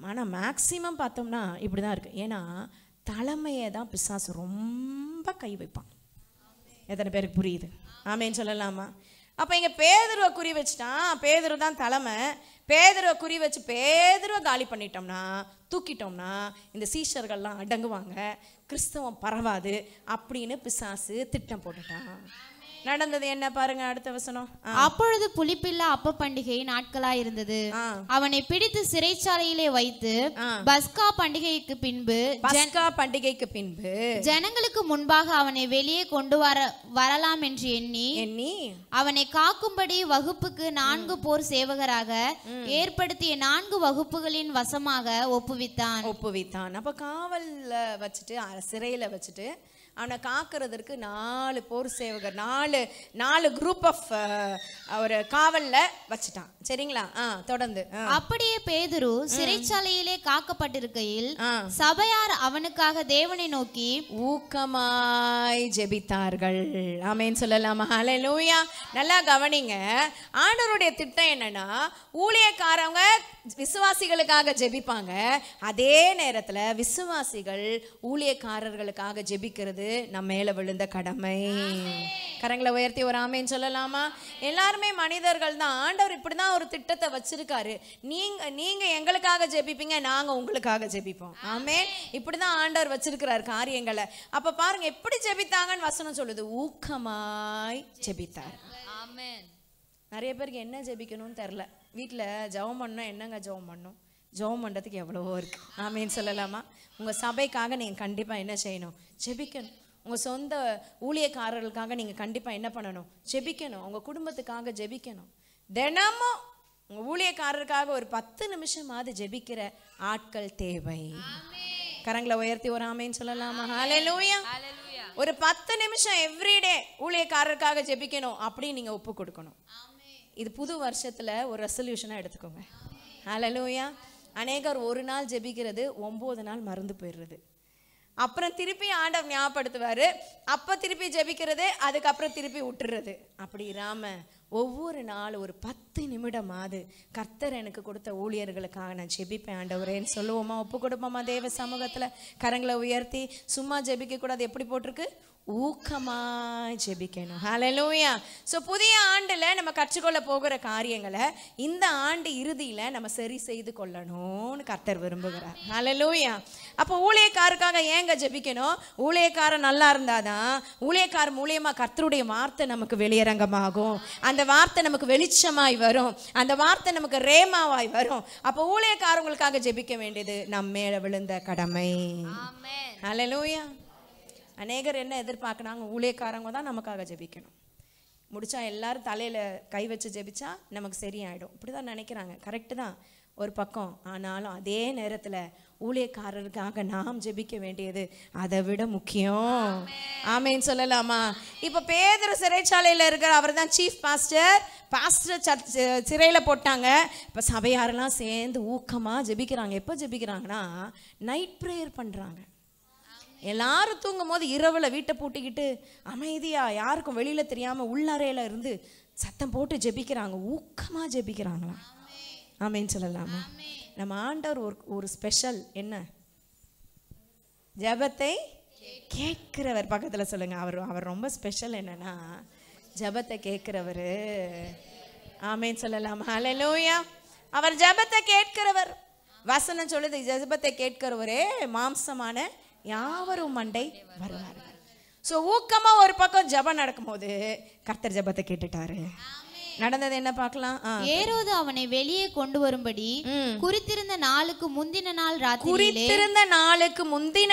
ஆனால் மேக்சிமம் பார்த்தோம்னா இப்படி தான் இருக்குது. ஏன்னா தலைமையை தான் பிசாசு ரொம்ப கை வைப்பான். எத்தனை பேருக்கு புரியுது? ஆமேன்னு சொல்லலாமா? அப்போ இங்கே பேதுருவை குறி வச்சுட்டான். பேதுரு தான் தலைமை. பேதுருவை குறி வச்சு பேதுருவை காலி பண்ணிட்டோம்னா, தூக்கிட்டோம்னா இந்த சீஷர்கள்லாம் அடங்குவாங்க, கிறிஸ்தவம் பரவாது அப்படின்னு பிசாசு திட்டம் போட்டுட்டான். நடந்தது என்ன பாருங்க, அடுத்த வசனம். அப்பொழுது புளிப்பில்லா அப்ப பண்டிகை நாட்களாய் இருந்தது. அவனை பிடித்து சிறைச்சாலையிலே வைத்து பஸ்கா பண்டிகைக்கு பின்பு ஜனங்களுக்கு முன்பாக அவனை வெளியே கொண்டு வரலாம் என்று எண்ணி அவனை காக்கும்படி வகுப்புக்கு 4 போர் சேவகராக ஏற்படுத்திய 4 வகுப்புகளின் வசமாக ஒப்புவித்தான். அப்ப காவல்ல வச்சுட்டு, சிறையில வச்சுட்டு அவனை காக்கிறதுக்கு 4 போர் சேவகர், 4 குரூப் ஆஃப் ஒரு காவல்ல வச்சுட்டான். சரிங்களா? தொடர்ந்து. அப்படியே பேதுரு சிறைச்சாலையிலே காக்கப்பட்டிருக்கையில் சபையார் அவனுக்காக தேவனை நோக்கி ஊக்கமாய் ஜெபித்தார்கள். ஆமென் சொல்லலாமா? ஹல்லேலூயா. நல்லா கவனிங்க, ஆண்டவருடைய திட்டம் என்னன்னா, ஊழியக்காரங்க விசுவாசிகளுக்காக ஜெபிப்பாங்க, அதே நேரத்தில் விசுவாசிகள் ஊழியக்காரர்களுக்காக ஜெபிக்கிறது நம்ம மேல விழுந்த கடமை. கரங்களை உயர்த்தி ஒரு ஆமேன்னு சொல்லலாமா? எல்லாருமே மனிதர்கள் தான். ஆண்டவர் இப்படிதான் ஒரு திட்டத்தை வச்சிருக்காரு. நீங்க எங்களுக்காக ஜெபிப்பீங்க, நாங்க உங்களுக்காக ஜெபிப்போம். ஆமென். இப்படிதான் ஆண்டவர் வச்சிருக்கிறார் காரியங்களை. அப்ப பாருங்க எப்படி ஜெபித்தாங்கன்னு வசனம் சொல்லுது, ஊக்கமாய் ஜெபித்தார். ஆமென். நிறைய பேருக்கு என்ன ஜெபிக்கணும்னு தெரியல. வீட்டில் ஜெபம் பண்ணணும், என்னங்க ஜெபம் பண்ணணும்? ஜெபம் பண்ணுறதுக்கு எவ்வளவோ இருக்குது. ஆமேன்னு சொல்லலாமா? உங்கள் சபைக்காக நீங்கள் கண்டிப்பாக என்ன செய்யணும்? ஜெபிக்கணும். உங்கள் சொந்த ஊழியக்காரர்களுக்காக நீங்கள் கண்டிப்பாக என்ன பண்ணணும்? ஜெபிக்கணும். உங்கள் குடும்பத்துக்காக ஜெபிக்கணும். தினமும் உங்கள் ஊழியக்காரருக்காக ஒரு 10 நிமிஷமாவது ஜெபிக்கிற ஆட்கள் தேவை. கரங்களை உயர்த்தி ஒரு ஆமேன்னு சொல்லலாமா? ஹல்லேலூயா. ஒரு 10 நிமிஷம் எவ்ரிடே ஊழியக்காரருக்காக ஜெபிக்கணும் அப்படின்னு நீங்கள் ஒப்பு கொடுக்கணும். இது புது வருஷத்தில் ஒரு ரெசல்யூஷனாக எடுத்துக்கோங்க. ஹல்லேலூயா. அநேகர் ஒரு நாள் ஜெபிக்கிறது 9 நாள் மறந்து போயிடுறது. அப்புறம் திருப்பி ஆண்டவர் ஞாபகப்படுத்துவார், அப்போ திருப்பி ஜெபிக்கிறது, அதுக்கப்புறம் திருப்பி விட்டுறது. அப்படி இராமல் ஒவ்வொரு நாள் ஒரு 10 நிமிடமாவது கர்த்தர் எனக்கு கொடுத்த ஊழியர்களுக்காக நான் ஜெபிப்பேன் ஆண்டவரேன்னு சொல்லுவோமா? ஒப்பு கொடுப்போமா? தேவ சமூகத்தில் கரங்களை உயர்த்தி. சும்மா ஜெபிக்க கூடாது. எப்படி போட்டிருக்கு? ஊக்கமாய் ஜெபிக்கணும். ஹல்லேலூயா. ஸோ புதிய ஆண்டில் நம்ம கற்றுக்கொள்ள போகிற காரியங்களை இந்த ஆண்டு இறுதியில் நம்ம சரி செய்து கொள்ளணும்னு கர்த்தர் விரும்புகிறார். ஹல்லேலூயா. அப்போ ஊழியக்காரருக்காக ஏங்க ஜெபிக்கணும்? ஊழியக்காரன் நல்லா இருந்தாதான் ஊழியக்காரர் மூலியமாக கர்த்தருடைய வார்த்தை நமக்கு வெளியரங்கமாகும். அந்த வார்த்தை நமக்கு வெளிச்சமாய் வரும். அந்த வார்த்தை நமக்கு ரேமாவாய் வரும். அப்போ ஊழியக்காரங்களுக்காக ஜெபிக்க வேண்டியது நம்ம மேலே விழுந்த கடமை. ஹல்லேலூயா. அநேகர் என்ன எதிர்பார்க்குறாங்க? ஊழியக்காரங்க தான் நமக்காக ஜெபிக்கணும். முடிச்சா எல்லாரும் தலையில் கை வச்சு ஜெபிச்சா நமக்கு சரியாயிடும், இப்படி தான் நினைக்கிறாங்க. கரெக்டு தான் ஒரு பக்கம். ஆனாலும் அதே நேரத்தில் ஊழியக்காரருக்காக நாம் ஜெபிக்க வேண்டியது அதை விட முக்கியம். ஆமேன்னு சொல்லலாமா? இப்போ பேதுரு சிறைச்சாலையில் இருக்கிற அவர் தான் சீஃப் பாஸ்டர் சிறையில் போட்டாங்க. இப்போ சபையாரெல்லாம் சேர்ந்து ஊக்கமாக ஜெபிக்கிறாங்க. எப்போ ஜெபிக்கிறாங்கன்னா நைட் ப்ரேயர் பண்ணுறாங்க. எல்லாரும் தூங்கும் போது இரவுல வீட்டை பூட்டிக்கிட்டு அமைதியா யாருக்கும் வெளியில தெரியாம உள்ளறையில இருந்து சத்தம் போட்டு ஜெபிக்கிறாங்க, ஊக்கமா ஜெபிக்கிறாங்களாம். ஆமேன்னு சொல்லலாமா? நம்ம ஆண்டவர் ஒரு ஸ்பெஷல் என்ன? ஜெபத்தை கேட்கிறவர். பக்கத்துல சொல்லுங்க, அவர் ரொம்ப ஸ்பெஷல். என்னன்னா ஜெபத்தை கேட்கிறவர். ஆமேன்னு சொல்லலாமா? ஹல்லேலூயா. அவர் ஜெபத்தை கேட்கிறவர். வசனம் சொல்லுது, ஜெபத்தை கேட்கிறவரே மாம்சமான யாவரும் மண்டை வருவார்கள். ஸோ ஊக்கமா ஒரு பக்கம் ஜெபம் நடக்கும்போது கர்த்தர் ஜெபத்தை கேட்டுட்டாரு. நடந்தது என்ன பார்க்கலாம். ஏரோது அவனை வெளியே கொண்டு வரும்படி குறித்திருந்த நாளுக்கு முந்தின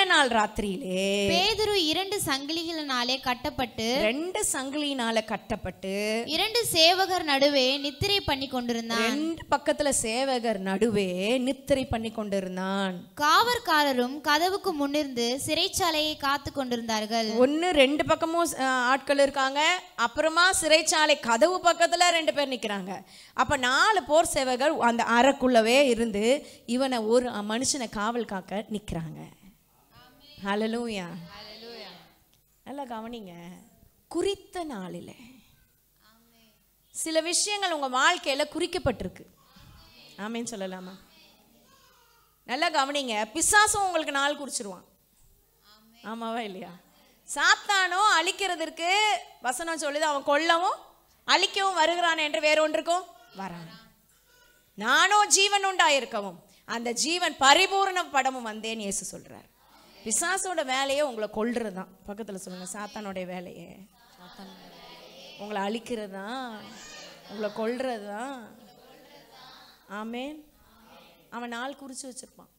நாள் ராத்திரியிலே பேதுரு 2 சங்கிலிகளினாலே கட்டப்பட்டு 2 சங்கிலியினால கட்டப்பட்டு 2 சேவகர் நடுவே நித்திரை பண்ணி கொண்டிருந்தான். 2 பக்கத்துல சேவகர் நடுவே நித்திரை பண்ணி கொண்டிருந்தான். காவற்காரரும் கதவுக்கு முன்னிருந்து சிறைச்சாலையை காத்து கொண்டிருந்தார்கள். 2 பக்கமும் ஆட்கள் இருக்காங்க. அப்புறமா சிறைச்சாலை கதவு பக்கத்துல 2 பேர் நிக்கிறாங்க. அப்ப 4 போர் சேவகர் அந்த அறைக்குள்ளவே இருந்து இவனை ஒரு மனுஷனை காவல் காக்க நிக்கிறாங்க. ஹல்லேலூயா. நல்லா கவனிங்க. குறித்த நாளில சில விஷயங்கள் உங்க வாழ்க்கையில குறிக்கப்பட்டிருக்கு. ஆமேன்னு சொல்லலாமா? நல்லா கவனிங்க. பிசாசும் உங்களுக்கு நாள் குறிச்சிருவான். ஆமாவா இல்லையா? சாத்தானோ அழிக்கிறதுக்கு வசனம் சொல்லுது, அவன் கொல்லவும் அழிக்கவும் வருகிறான் என்று வேறொன்றுக்கும் வரான். நானோ ஜீவன் உண்டாயிருக்கவும் அந்த ஜீவன் பரிபூர்ணப்படவும் வந்தேன் இயேசு சொல்றார். பிசாசோட வேலையே உங்களை கொல்றதுதான். பக்கத்துல சொல்லுங்க, சாத்தானோட வேலையே உங்களை அழிக்கிறதுதான், உங்களை கொல்றதுதான். ஆமேன். அவன் நாள் குறிச்சு வச்சிருப்பான்.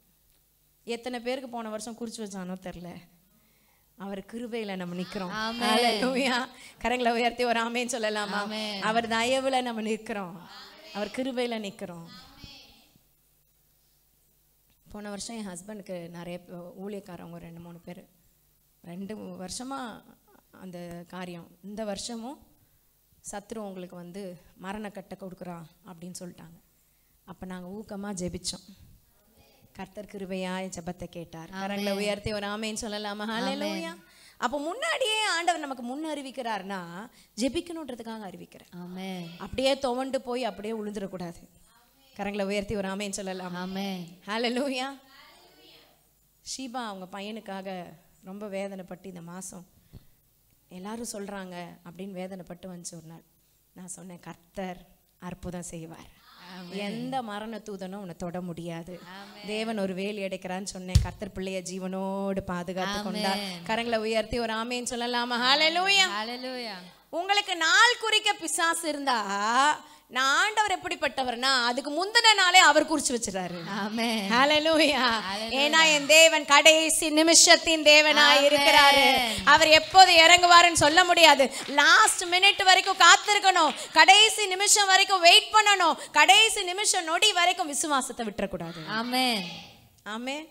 எத்தனை பேருக்கு போன வருஷம் குறிச்சு வச்சானோ தெரியல. அவர் கிருபையில நம்ம நிக்கிறோம். ஹல்லேலூயா. கரங்களை உயர்த்தி ஒரு ஆமேன்னு சொல்லலாமா? அவர் தயவுல நம்ம நிக்கிறோம், அவர் கிருபையில நிக்கிறோம். போன வருஷம் என் ஹஸ்பண்டுக்கு நிறைய ஊழியக்காரவங்க 2-3 பேர் 2 வருஷமா அந்த காரியம். இந்த வருஷமும் சத்ரு உங்களுக்கு மரணக்கட்டை கொடுக்குறான் அப்படின்னு சொல்லிட்டாங்க. அப்போ நாங்கள் ஊக்கமாக ஜெபிச்சோம். கர்த்தர் கிருபையாய் ஜெபத்தை கேட்டார். கரங்களை உயர்த்தி ஒரு ஆமேன்னு சொல்லலாமா? ஹல்லேலூயா. அப்போ முன்னாடியே ஆண்டவர் நமக்கு முன் அறிவிக்கிறார்னா ஜெபிக்கணுன்றதுக்காக அறிவிக்கிறார். அப்படியே துவண்டு போய் அப்படியே விழுந்துடக்கூடாது. கரங்களை உயர்த்தி ஒரு ஆமேன்னு சொல்லலாமா? ஹல்லேலூயா. ஷீபா அவங்க பையனுக்காக ரொம்ப வேதனைப்பட்டு இந்த மாதம் எல்லாரும் சொல்கிறாங்க அப்படின்னு வேதனைப்பட்டு வந்துச்சு. ஒரு நாள் நான் சொன்னேன், கர்த்தர் அற்புதம் செய்வார், எந்த மரண தூதனும் உன்னை தொட முடியாது, தேவன் ஒரு வேலி அடைக்கிறான்னு சொன்னேன். கர்த்தர் பிள்ளைய ஜீவனோடு பாதுகாத்து கொண்டார். கரங்களை உயர்த்தி ஒரு ஆமேன்னு சொல்லலாமா? ஹல்லேலூயா. உங்களுக்கு நாள் குறிக்க பிசாசு இருந்தா நான் ஆண்டவர் எப்படிப்பட்டவர்னா அதுக்கு முந்தின நாளே அவர் குறிச்சு வச்சிருக்காரு. ஹல்லேலூயா. ஏன்னா என் தேவன் கடைசி நிமிஷத்தின் தேவனாய் இருக்கிறாரு. அவர் எப்போது இறங்குவாருன்னு சொல்ல முடியாது. லாஸ்ட் மினிட் வரைக்கும் காத்திருக்கணும், கடைசி நிமிஷம் வரைக்கும் வெயிட் பண்ணணும், கடைசி நிமிஷம் நொடி வரைக்கும் விசுவாசத்தை விட்டுறக்கூடாது. Amen. Amen.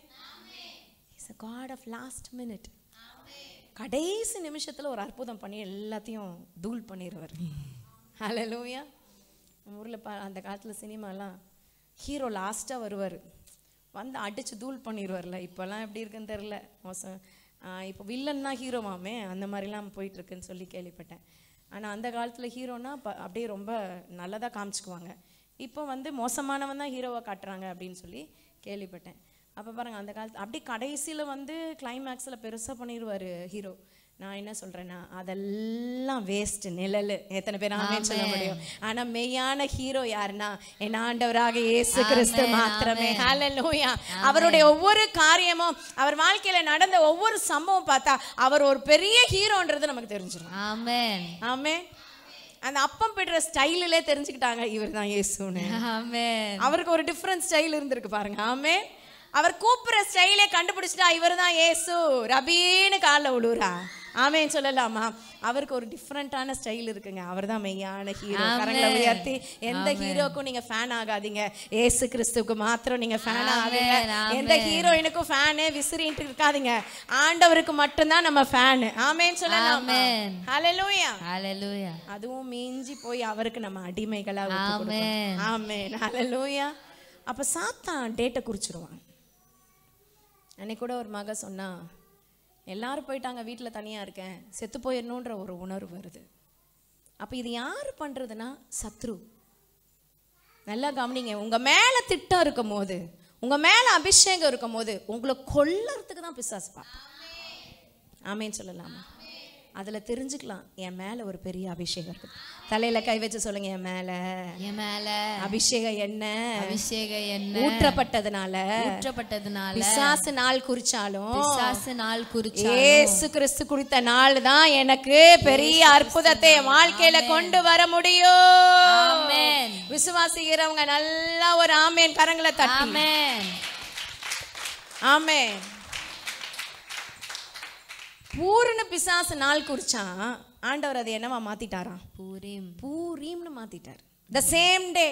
Is a God of last minute. கடைசி நிமிஷத்துல ஒரு அற்புதம் பண்ணி எல்லாத்தையும் தூள் பண்ணிடுவார். ஹல்லேலூயா. நம்ம ஊரில் அந்த காலத்தில் சினிமாலாம் ஹீரோ லாஸ்ட்டாக வருவார், அடித்து தூள் பண்ணிடுவார்ல. இப்போல்லாம் எப்படி இருக்குன்னு தெரில, மோசம். இப்போ வில்லன் தான் ஹீரோவாமே, அந்த மாதிரிலாம் போயிட்டுருக்குன்னு சொல்லி கேள்விப்பட்டேன். ஆனால் அந்த காலத்தில் ஹீரோனா அப்படியே ரொம்ப நல்லதாக காமிச்சுக்குவாங்க. இப்போ மோசமானவன் தான் ஹீரோவை காட்டுறாங்க அப்படின்னு சொல்லி கேள்விப்பட்டேன். அப்போ பாருங்கள், அந்த காலத்து அப்படி கடைசியில் கிளைமேக்ஸில் பெருசாக பண்ணிடுவார் ஹீரோ. நான் என்ன சொல்கிறேன்னா அதெல்லாம் வேஸ்ட், நிழல். எத்தனை பேர் ஆமென் சொல்ல முடியும்? ஆனால் மெய்யான ஹீரோ யாருன்னா என் ஆண்டவராக இயேசு கிறிஸ்து மாத்திரமே. ஹல்லேலூயா. அவருடைய ஒவ்வொரு காரியமும், அவர் வாழ்க்கையில் நடந்த ஒவ்வொரு சம்பவம் பார்த்தா அவர் ஒரு பெரிய ஹீரோன்றது நமக்கு தெரிஞ்சிடும். ஆமென். ஆமென். அந்த அப்பம் பிடுற ஸ்டைலிலே தெரிஞ்சுக்கிட்டாங்க இவர் தான் இயேசுன்னு. ஆமென். அவருக்கு ஒரு டிஃப்ரெண்ட் ஸ்டைல் இருந்திருக்கு பாருங்க. ஆமென். அவர் கூப்பிடுற ஸ்டைலே கண்டுபிடிச்சிட்டா இவர் தான் இயேசு, ரபின்னு காலில் விழுறா. ஆமென் சொல்லலாமா? அவருக்கு ஒரு டிஃப்ரெண்டான ஸ்டைல் இருக்குங்க. அவர் தான் மெய்யான ஹீரோ. கரங்களை உயர்த்தி எந்த ஹீரோக்கும் நீங்க ஃபேன் ஆகாதீங்க, இயேசு கிறிஸ்துவுக்கு மாத்திரம் நீங்க ஃபேன் ஆகாதீங்க. எந்த ஹீரோயினுக்கும் ஃபேனு விசிறிட்டு இருக்காதீங்க, ஆண்டவருக்கு மட்டும்தான் நம்ம ஃபேன். ஆமென் சொல்லலாம். ஹல்லேலூயா. ஹல்லேலூயா. அதுவும் மீஞ்சி போய் அவருக்கு நம்ம அடிமைகளா ஆமென். ஆமென். ஹல்லேலூயா. அப்ப சாத்தான் டேட்டை குறிச்சிருவான். அன்னைக்கு கூட ஒரு மக சொன்னா, எல்லாரும் போயிட்டாங்க, வீட்டில் தனியாக இருக்கேன், செத்து போயிடணுன்ற ஒரு உணர்வு வருது. அப்போ இது யார் பண்ணுறதுன்னா சத்ரு. நல்லா கவனிங்க, உங்கள் மேலே திட்டம் இருக்கும் போது, உங்கள் மேலே அபிஷேகம் இருக்கும் போது உங்களை கொல்லறதுக்கு தான் பிசாசு பார்ப்பான். ஆமேன்னு சொல்லலாமா? அதில் தெரிஞ்சுக்கலாம் என் மேலே ஒரு பெரிய அபிஷேகம் இருக்குது. தலையில கை வச்சு சொல்லுங்க, என் மேல அபிஷேகம் என்ன? அபிஷேகம் என்ன? ஊற்றப்பட்டதுனால பிசாசு நாள் குறிச்சாலும் இயேசு கிறிஸ்து குறித்த நாள் தான் எனக்கு பெரிய அற்புதத்தை வாழ்க்கையில கொண்டு வர முடியும். விசுவாசிக்கிறவங்க நல்லா ஒரு ஆமேன் கரங்களை தட்டி. ஆமேன். பூரண பிசாசு நாள் குறிச்சான், ஆண்டவர் அதை என்னவா மாத்திட்டாராம்? பூரீம்னு மாத்திட்டார். த சேம் டே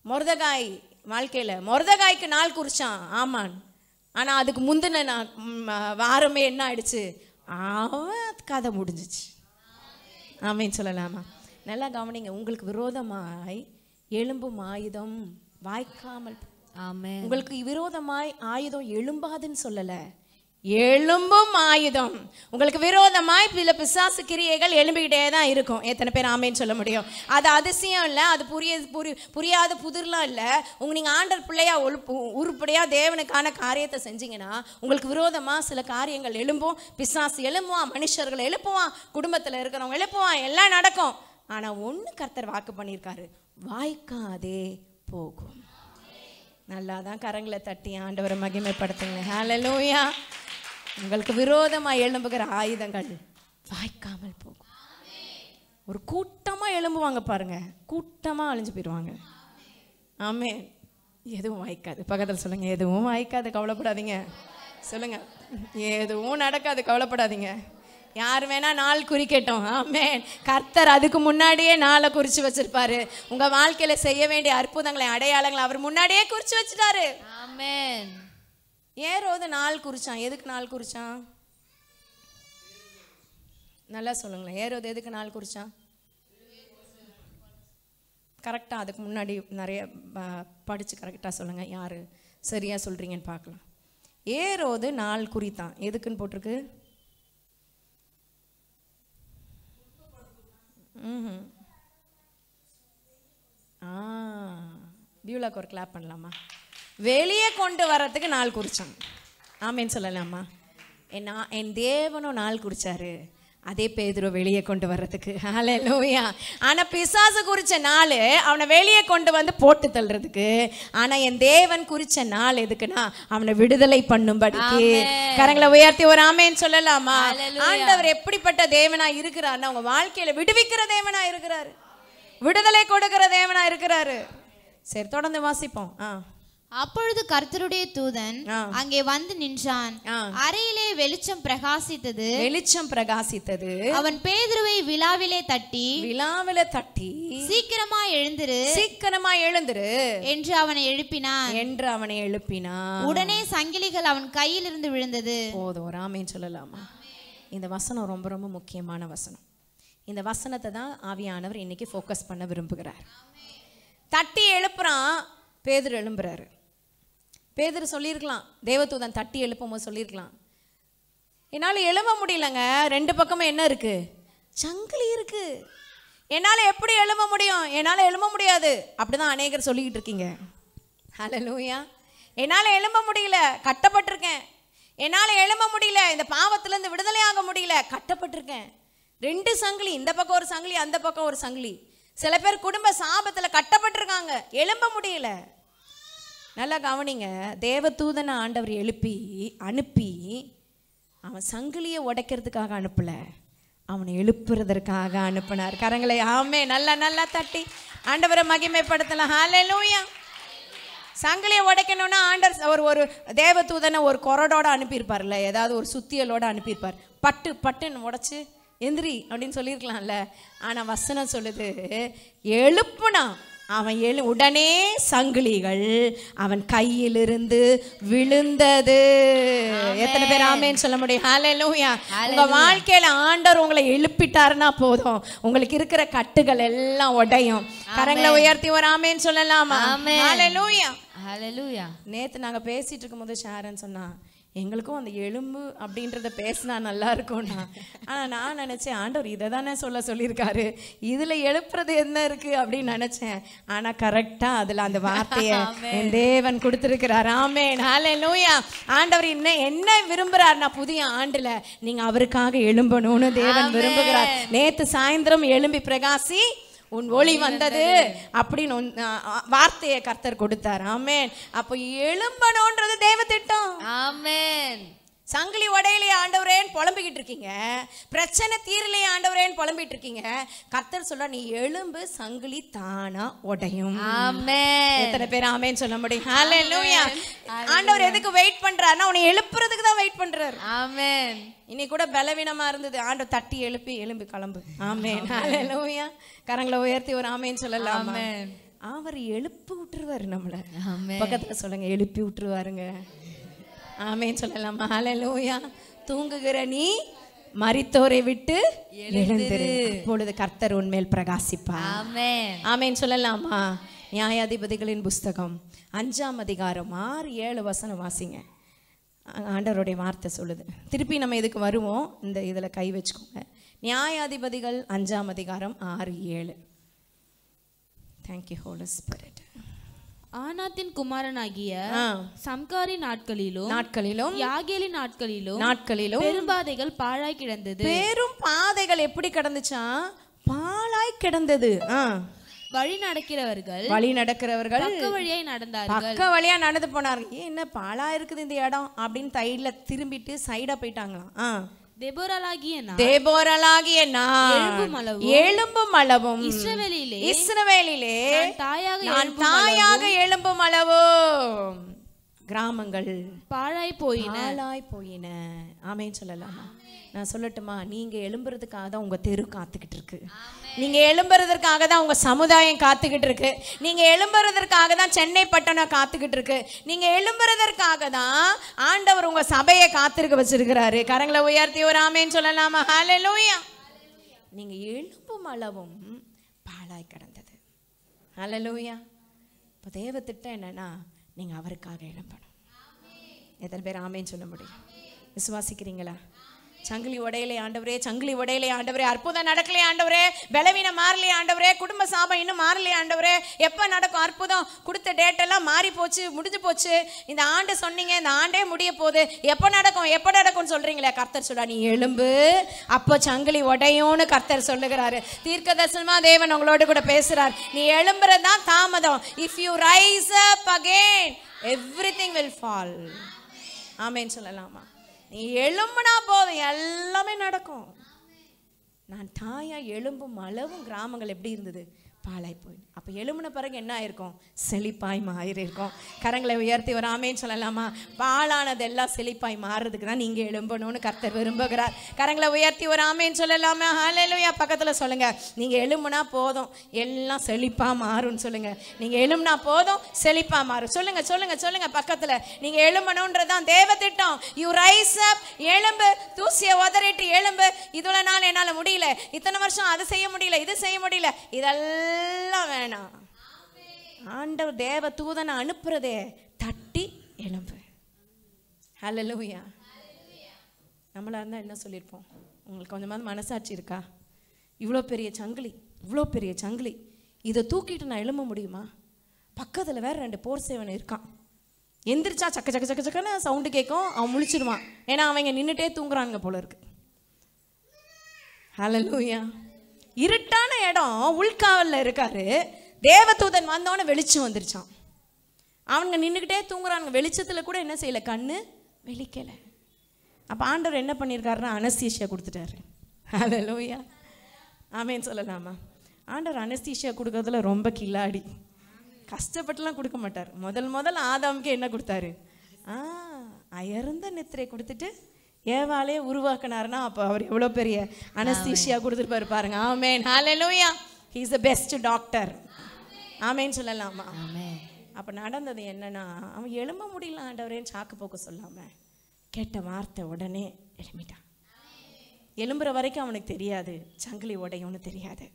மொர்தகாய் வாழ்க்கையில மொர்தகாய்க்கு நாள் குறிச்சான் ஆமான். ஆனா அதுக்கு முந்தின வாரமே என்ன ஆயிடுச்சு? கதை முடிஞ்சிச்சு. ஆமேன்னு சொல்லலாமா? நல்லா கவனிங்க, உங்களுக்கு விரோதமாய் எழும்பும் ஆயுதம் வாய்க்காமல். உங்களுக்கு விரோதமாய் ஆயுதம் எழும்பாதுன்னு சொல்லல, எழும்பும் ஆயுதம். உங்களுக்கு விரோதமாய் சில பிசாசு கிரியைகள் எழும்பிக்கிட்டே தான் இருக்கும். எத்தனை பேர் ஆமேன்னு சொல்ல முடியும்? அது அதிசயம் இல்லை, அது புரியாத புதிர்லாம் இல்லை. நீங்கள் ஆண்டர் பிள்ளையா உருப்படியாக தேவனுக்கான காரியத்தை செஞ்சீங்கன்னா உங்களுக்கு விரோதமாக சில காரியங்கள் எழும்பும். பிசாசு எழும்புவான், மனுஷர்கள் எழுப்புவான், குடும்பத்தில் இருக்கிறவங்க எழுப்புவான், எல்லாம் நடக்கும். ஆனால் ஒன்று கர்த்தர் வாக்கு பண்ணியிருக்காரு, வாய்க்காதே போகும். நல்லா தான் கரங்களை தட்டி ஆண்டவரை மகிமைப்படுத்துங்க. ஹல்லேலூயா. உங்களுக்கு விரோதமாக எழும்புகிற ஆயுதங்கள் வாய்க்காமல் போகும். ஒரு கூட்டமாக எழும்புவாங்க பாருங்க, கூட்டமாக அழிஞ்சு போயிடுவாங்க. ஆமே. எதுவும் வாய்க்காது. பக்கத்தில் சொல்லுங்க, எதுவும் வாய்க்காது, கவலைப்படாதீங்க. சொல்லுங்க, எதுவும் நடக்காது, கவலைப்படாதீங்க. யார் வேணா நாள் குறிக்கட்டும். ஆமென். கர்த்தர் அதுக்கு முன்னாடியே நாளை குறிச்சு வச்சிருப்பாரு. உங்க வாழ்க்கையில செய்ய வேண்டிய அற்புதங்களை, அடையாளங்களை அவர் முன்னாடியே குறிச்சு வச்சுட்டாரு. ஆமென். ஏரோது நாள் குறிச்சான். எதுக்கு நாள் குறிச்சான்? நல்லா சொல்லுங்களேன். ஏரோது எதுக்கு நாள் குறிச்சான்? கரெக்டாக அதுக்கு முன்னாடி நிறைய படிச்சு கரெக்டாக சொல்லுங்க, யாரு சரியா சொல்றீங்கன்னு பார்க்கலாம். ஏரோது நாள் குறித்தான். எதுக்குன்னு போட்டிருக்கு? பியூலாக்கு ஒரு கிளாப் பண்ணலாமா? வெளியே கொண்டு வர்றதுக்கு நாள் குறிச்சான். ஆமேன்னு சொல்லலாமா? என் தேவனும் நாள் குறிச்சாரு, அதே பேதுரு வெளியே கொண்டு வர்றதுக்கு. ஹல்லேலூயா. ஆனா பிசாசு குறிச்ச நாள் அவனை வெளியே கொண்டு வந்து போட்டு தள்ளுறதுக்கு. ஆனா என் தேவன் குறிச்ச நாள் எதுக்குன்னா அவனை விடுதலை பண்ணும்படிக்கு. கரங்களை உயர்த்தி ஒரு ஆமேன்னு சொல்லலாமா? ஆண்டவர் எப்படிப்பட்ட தேவனா இருக்கிறார்னா உங்க வாழ்க்கையில விடுவிக்கிற தேவனா இருக்கிறாரு, விடுதலை கொடுக்கிற தேவனா இருக்கிறாரு. சரி, தொடர்ந்து வாசிப்போம். அப்பொழுது கர்த்தருடைய தூதன் அங்கே வந்து நின்றான். அறையிலே வெளிச்சம் பிரகாசித்தது. அவன் பேதுருவை விலாவிலே தட்டி சீக்கிரமா எழுந்திரு என்று அவனை எழுப்பினான். உடனே சங்கிலிகள் அவன் கையில் இருந்து விழுந்தது. போதும், ஒரு ஆமேன்னு சொல்லலாமா? இந்த வசனம் ரொம்ப ரொம்ப முக்கியமான வசனம். இந்த வசனத்தை தான் ஆவியானவர் இன்னைக்கு ஃபோக்கஸ் பண்ண விரும்புகிறார். தட்டி எழுப்புறான், பேதுரு எழும்புறாரு. பேதுரு சொல்லியிருக்கலாம், தேவதூதன் தட்டி எழுப்பும் போது சொல்லியிருக்கலாம், என்னால் எழும்ப முடியலங்க, ரெண்டு பக்கமும் என்ன இருக்கு? சங்கிலி இருக்கு, என்னால் எப்படி எழும்ப முடியும்? என்னால் எழும்ப முடியாது. அப்படிதான் அநேகர் சொல்லிக்கிட்டு இருக்கீங்க. ஹல்லேலூயா. என்னால் எழும்ப முடியல, கட்டப்பட்டிருக்கேன். என்னால் எழும்ப முடியல, இந்த பாவத்திலேருந்து விடுதலை ஆக முடியல, கட்டப்பட்டிருக்கேன். ரெண்டு சங்கிலி, இந்த பக்கம் ஒரு சங்கிலி, அந்த பக்கம் ஒரு சங்கிலி. சில பேர் குடும்ப சாபத்தில் கட்டப்பட்டிருக்காங்க, எழும்ப முடியல. நல்லா கவனிங்க, தேவதூதனை ஆண்டவர் அனுப்பி அவன் சங்கிலியை உடைக்கிறதுக்காக அனுப்பல, அவனை எழுப்புறதற்காக அனுப்பினார். கரங்களை ஆமே நல்லா நல்லா தட்டி ஆண்டவரை மகிமைப்படுத்தலாம். ஹல்லேலூயா. சங்கிலியை உடைக்கணும்னா ஆண்டவர் ஒரு தேவதூதனை ஒரு கொரடோட அனுப்பியிருப்பார்ல, ஏதாவது ஒரு சுத்தியலோட அனுப்பியிருப்பார். பட்டுன்னு உடைச்சு எந்திரி அப்படின்னு சொல்லியிருக்கலாம்ல. ஆனால் வசனம் சொல்லுது, எழுப்புனா அவன் உடனே சங்கிலிகள் அவன் கையிலிருந்து விழுந்தது. எத்தனை பேர் ஆமேன்னு சொல்ல முடியும்? ஹல்லேலூயா. உங்க வாழ்க்கையில ஆண்டவர் உங்களை எழுப்பிட்டாருன்னா போதும், உங்களுக்கு இருக்கிற கட்டுகள் எல்லாம் உடையும். கரங்களை உயர்த்தி ஒரு ஆமேன்னு சொல்லலாமா? ஹல்லேலூயா. ஹல்லேலூயா. நேத்து நாங்க பேசிட்டு இருக்கும்போது ஷாரன் சொன்னா, எங்களுக்கும் அந்த எலும்பு அப்படின்றத பேசினா நல்லா இருக்கும்னா. ஆனால் நான் நினச்சேன், ஆண்டவர் இதை தானே சொல்லியிருக்காரு, இதில் எழுப்புறது என்ன இருக்குது அப்படின்னு நினச்சேன். ஆனால் கரெக்டாக அதில் அந்த வார்த்தையை என் தேவன் கொடுத்துருக்கிறார். ஆமென், ஹல்லேலூயா. ஆண்டவர் என்ன விரும்புகிறார்னா, புதிய ஆண்டில் நீங்கள் அவருக்காக எழும்பணும்னு தேவன் விரும்புகிறார். நேற்று சாயந்தரம் எழும்பி பிரகாசி உன் ஒளி வந்தது அப்படின்னு வார்த்தையை கர்த்தர் கொடுத்தார். ஆமென். அப்போ எழும்பணும்ன்றது தேவ திட்டம். ஆமென். சங்கிலி உடையிலே ஆண்டவரேன்னு புலம்பிக்கிட்டு இருக்கீங்க, பிரச்சனை தீரலையே ஆண்டவரேன்னு புலம்பிட்டு இருக்கீங்க. கர்த்தர் சொல்ற, நீ எழும்பு, சங்கிலி தானா உடையும். ஆமென். எத்தனை பேர் ஆமென் சொல்ல முடியும்? ஹல்லேலூயா. ஆண்டவர் எதுக்கு வெயிட் பண்றாருன்னா, உன்னை எழுப்புறதுக்கு தான் வெயிட் பண்றாரு. ஆமென். இன்னைக்கு கூட பலவீனமா இருந்தது, ஆண்டவர் தட்டி எழும்பி கிளம்பு. ஆமென், ஹல்லேலூயா. கரங்களை உயர்த்தி ஒரு ஆமென் சொல்லலாம். அவர் எழுப்பி விட்டுருவாரு நம்மள. பக்கத்துல சொல்லுங்க, எழுப்பி விட்டுருவாருங்க. ஆமென் சொல்லலாமா? ஹல்லேலூயா. தூங்குகிற நீ மரித்தோரை விட்டு எழுந்திரு, அப்பொழுது கர்த்தர் உன்மேல் பிரகாசிப்பார். ஆமென். ஆமென் சொல்லலாமா? நியாயாதிபதிகளின் புஸ்தகம் 5ஆம் அதிகாரம் 6-7 வசனம் வாசிங்க. ஆண்டவருடைய வார்த்தை சொல்லுது. திருப்பி நம்ம இதுக்கு வருவோம், இந்த இதில் கை வச்சுக்கோங்க. நியாயாதிபதிகள் 5ஆம் அதிகாரம் 6-7. Thank you Holi spirit. ஆனாத்தின் குமாரனாகிய சம்காரி நாட்களிலும் யாகேலின் நாட்களிலும் பெரும்பாதைகள் பாழாய் கிடந்தது. பெரும் பாதைகள் எப்படி கிடந்துச்சா? பாழாய் கிடந்தது. வழி நடக்கிறவர்கள் பக்க வழியா நடந்து போனார்கள். என்ன பாழா இருக்குது இந்த இடம் அப்படின்னு தையில திரும்பிட்டு சைடா போயிட்டாங்களாம். தேபோரலாகிய எழும்பும் அளவும் இஸ்ரவேலிலே நான் தாயாக எழும்பும் அளவும் கிராமங்கள் பாழாய் போயின. ஆமென் சொல்லலாமா? நான் சொல்லட்டுமா? நீங்க எழும்புறதுக்காக தான் உங்க தெரு காத்துக்கிட்டு இருக்கு. நீங்க எழும்புறதற்காக தான் உங்க சமுதாயம் காத்துக்கிட்டு இருக்கு. நீங்க எழும்புறதற்காக தான் சென்னை பட்டணம் காத்துக்கிட்டு இருக்கு. நீங்க எழும்புறதற்காக தான் ஆண்டவர் உங்க சபையை காத்திருக்க வச்சிருக்கிறாரு. கரங்களை உயர்த்தி ஒரு ஆமென் சொல்லலாமா? ஹல்லேலூயா. நீங்க எழும்பும் அளவும் பாழாய் கிடந்தது. ஹல்லேலூயா. இப்போ தேவ திட்டம் என்னன்னா, நீங்க அவருக்காக எழும்பணும். எத்தனை பேர் ஆமென் சொல்ல முடியும்? விசுவாசிக்கிறீங்களா? சங்கிலி உடையிலே ஆண்டவரே, சங்கிலி உடையிலே ஆண்டவரே, அற்புதம் நடக்கலையே ஆண்டவரே, பலவீனம் மாறலையே ஆண்டவரே, குடும்ப சாபம் இன்னும் மாறலையே ஆண்டவரே, எப்போ நடக்கும் அற்புதம்? கொடுத்த டேட் எல்லாம் மாறி போச்சு, முடிஞ்சு போச்சு, இந்த ஆண்டு சொன்னீங்க, இந்த ஆண்டே முடிய போகுது, எப்போ நடக்கும்னு சொல்றீங்களே. கர்த்தர் சொல்றா, நீ எழும்பு, அப்போ சங்கிலி உடையும்னு கர்த்தர் சொல்லுகிறாரு. தீர்க்கதரிசனமா தேவன் உங்களோட கூட பேசுறார். நீ எழும்புறதுதான் தாமதம். If you rise up again everything will fall. Amen சொல்லலாமா? நீ எழும்புனா போதும், எல்லாமே நடக்கும். நான் தாயா எழும்பும் அளவும் கிராமங்கள் எப்படி இருந்தது? பாழாய் போய். அப்போ எழும்பின பிறகு என்ன ஆயிருக்கும்? செழிப்பாய் மாறியிருக்கும். கரங்களை உயர்த்தி ஒரு ஆமென் சொல்லலாமா? பாழானது எல்லாம் செழிப்பாய் மாறுறதுக்கு தான் நீங்கள் எழும்பணும்னு கர்த்தர் விரும்புகிறார். கரங்களை உயர்த்தி ஒரு ஆமென் சொல்லலாமா? ஹல்லேலூயா. பக்கத்தில் சொல்லுங்க, நீங்கள் எழும்புனா போதும் எல்லாம் செழிப்பாக மாறும்னு சொல்லுங்க. நீங்கள் எழும்புனா போதும் செழிப்பாக மாறும். சொல்லுங்க சொல்லுங்க சொல்லுங்க பக்கத்தில். நீங்கள் எழும்பணுன்றது தான் தேவ திட்டம். யூ ரைஸ் அப், எழும்பு, தூசியை உதறிட்டு எழும்பு. இவ்வளோ நாள் என்னால் முடியல, இத்தனை வருஷம் அது செய்ய முடியல, இது செய்ய முடியல, இதெல்லாம் வேணாம். ஆண்டவர் தேவ தூதனை அனுப்புறதே தட்டி எழும்பு. ஹல்லேலூயா. நம்மளா இருந்தால் என்ன சொல்லியிருப்போம்? உங்களுக்கு கொஞ்சமாவது மனசாட்சி இருக்கா? இவ்வளோ பெரிய சங்கிலி இதை தூக்கிட்டு நான் எழும்ப முடியுமா? பக்கத்தில் வேற 2 போர் சேவன் இருக்கான். எந்திரிச்சா சக்க சக்க சக்க சக்கன்னு சவுண்டு கேட்கும், அவன் முழிச்சிடுவான். ஏன்னா அவங்க நின்றுட்டே தூங்குறாங்க போல இருக்கு. ஹல்லேலூயா. இருட்டான இடம், உள்காவலில் இருக்காரு. தேவதூதன் வந்தோன்னு வெளிச்சம் வந்துருச்சான். அவனுங்க நின்றுக்கிட்டே தூங்குறானுங்க. வெளிச்சத்தில் கூட என்ன செய்யலை, கண்ணு வெளிக்கலை. அப்போ ஆண்டவர் என்ன பண்ணியிருக்காருன்னா, அனஸ்தீஷியா கொடுத்துட்டாரு. ஹல்லேலூயா. ஆமென் சொல்லலாமா? ஆண்டவர் அனஸ்தீஷியா கொடுக்கறதுல ரொம்ப கில்லாடி. கஷ்டப்பட்டுலாம் கொடுக்க மாட்டார். முதல் ஆதாமுக்கு என்ன கொடுத்தாரு? அயர்ந்த நித்திரை கொடுத்துட்டு ஏவாலே உருவாக்கினார்னா அப்போ அவர் எவ்வளோ பெரிய அனஸ்தீஷியா கொடுத்துருப்பாரு பாருங்க. Amen hallelujah. He is the best doctor. Amen சொல்லலாமா? அப்போ நடந்தது என்னன்னா, அவன் எழும்ப முடியல ஆண்டவரேன்னு சாக்கு போக்க சொல்லாமல் கேட்ட வார்த்தை உடனே எழும்பிட்டான். எழும்புற வரைக்கும் அவனுக்கு தெரியாது சங்கிலி உடையும்னு தெரியாது.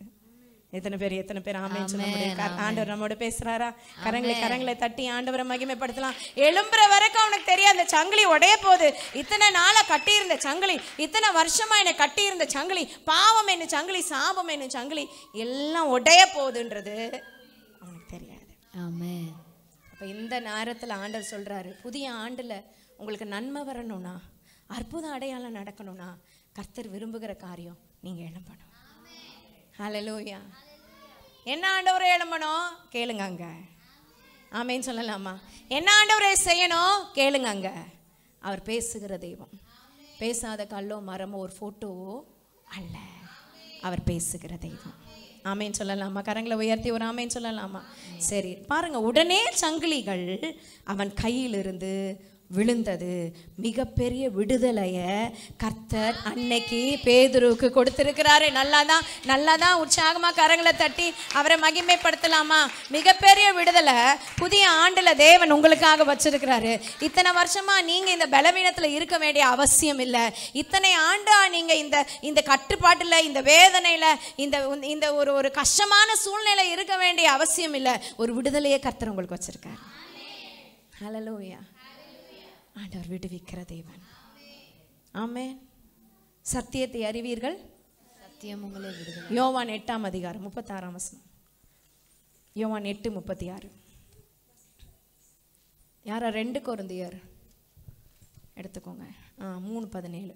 எத்தனை பேர் ஆமென் சொல்ல முடியும்? ஆண்டவர் நம்மோட பேசுறாரா? கரங்களை தட்டி ஆண்டவரை மகிமைப்படுத்தலாம். எழும்புற வரைக்கும் அவனுக்கு தெரியாது அந்த சங்கிலி உடைய போகுது. இத்தனை நாளா கட்டியிருந்த சங்கிலி, இத்தனை வருஷமா என்னை கட்டியிருந்த சங்கிலி, பாவம் என்ன சங்கிலி, சாபம் என்ன சங்கிலி எல்லாம் உடைய போகுதுன்றது அவனுக்கு தெரியாது. ஆமென். அப்ப இந்த நேரத்துல ஆண்டவர் சொல்றாரு, புதிய ஆண்டுல உங்களுக்கு நன்மை வரணும்னா, அற்புத அடையாளம் நடக்கணும்னா, கர்த்தர் விரும்புகிற காரியம் நீங்க எழும்பணும். ஹல்லேலூயா. என்ன ஆண்டவரே எழும்பணும்? கேளுங்க அங்க. ஆமென் சொல்லலாமா? என்ன ஆண்டவரே செய்யணும்? கேளுங்க அங்க. அவர் பேசுகிற தெய்வம். பேசாத கல்லோ மரமோ ஒரு போட்டோவோ அல்ல, அவர் பேசுகிற தெய்வம். ஆமென் சொல்லலாமா? கரங்களை உயர்த்தி ஒரு ஆமென் சொல்லலாமா? சரி பாருங்க, உடனே சங்கிலிகள் அவன் கையிலிருந்து விழுந்தது. மிகப்பெரிய விடுதலையை கர்த்தர் அன்னைக்கு பேதுருவுக்கு கொடுத்திருக்கிறாரு. நல்லாதான் உற்சாகமா கரங்களை தட்டி அவரை மகிமைப்படுத்தலாமா? மிகப்பெரிய விடுதலை புதிய ஆண்டுல தேவன் உங்களுக்காக வச்சிருக்கிறாரு. இத்தனை வருஷமா நீங்க இந்த பலவீனத்துல இருக்க வேண்டிய அவசியம் இல்லை. இத்தனை ஆண்டா நீங்க இந்த கட்டுப்பாட்டுல, இந்த வேதனையில, இந்த ஒரு கஷ்டமான சூழ்நிலை இருக்க வேண்டிய அவசியம் இல்லை. ஒரு விடுதலையை கர்த்தர் உங்களுக்கு வச்சிருக்காரு. ஹல்லேலூயா. ஆண்டவர் விடுவிக்கிற தேவன். ஆமென். சத்தியத்தை அறிவீர்கள், சத்தியம் உங்களை விடுதலை. யோவான் 8:36. யோவான் 8:36. யாரா? 2 கொரிந்தியர் எடுத்துக்கோங்க. 3:17.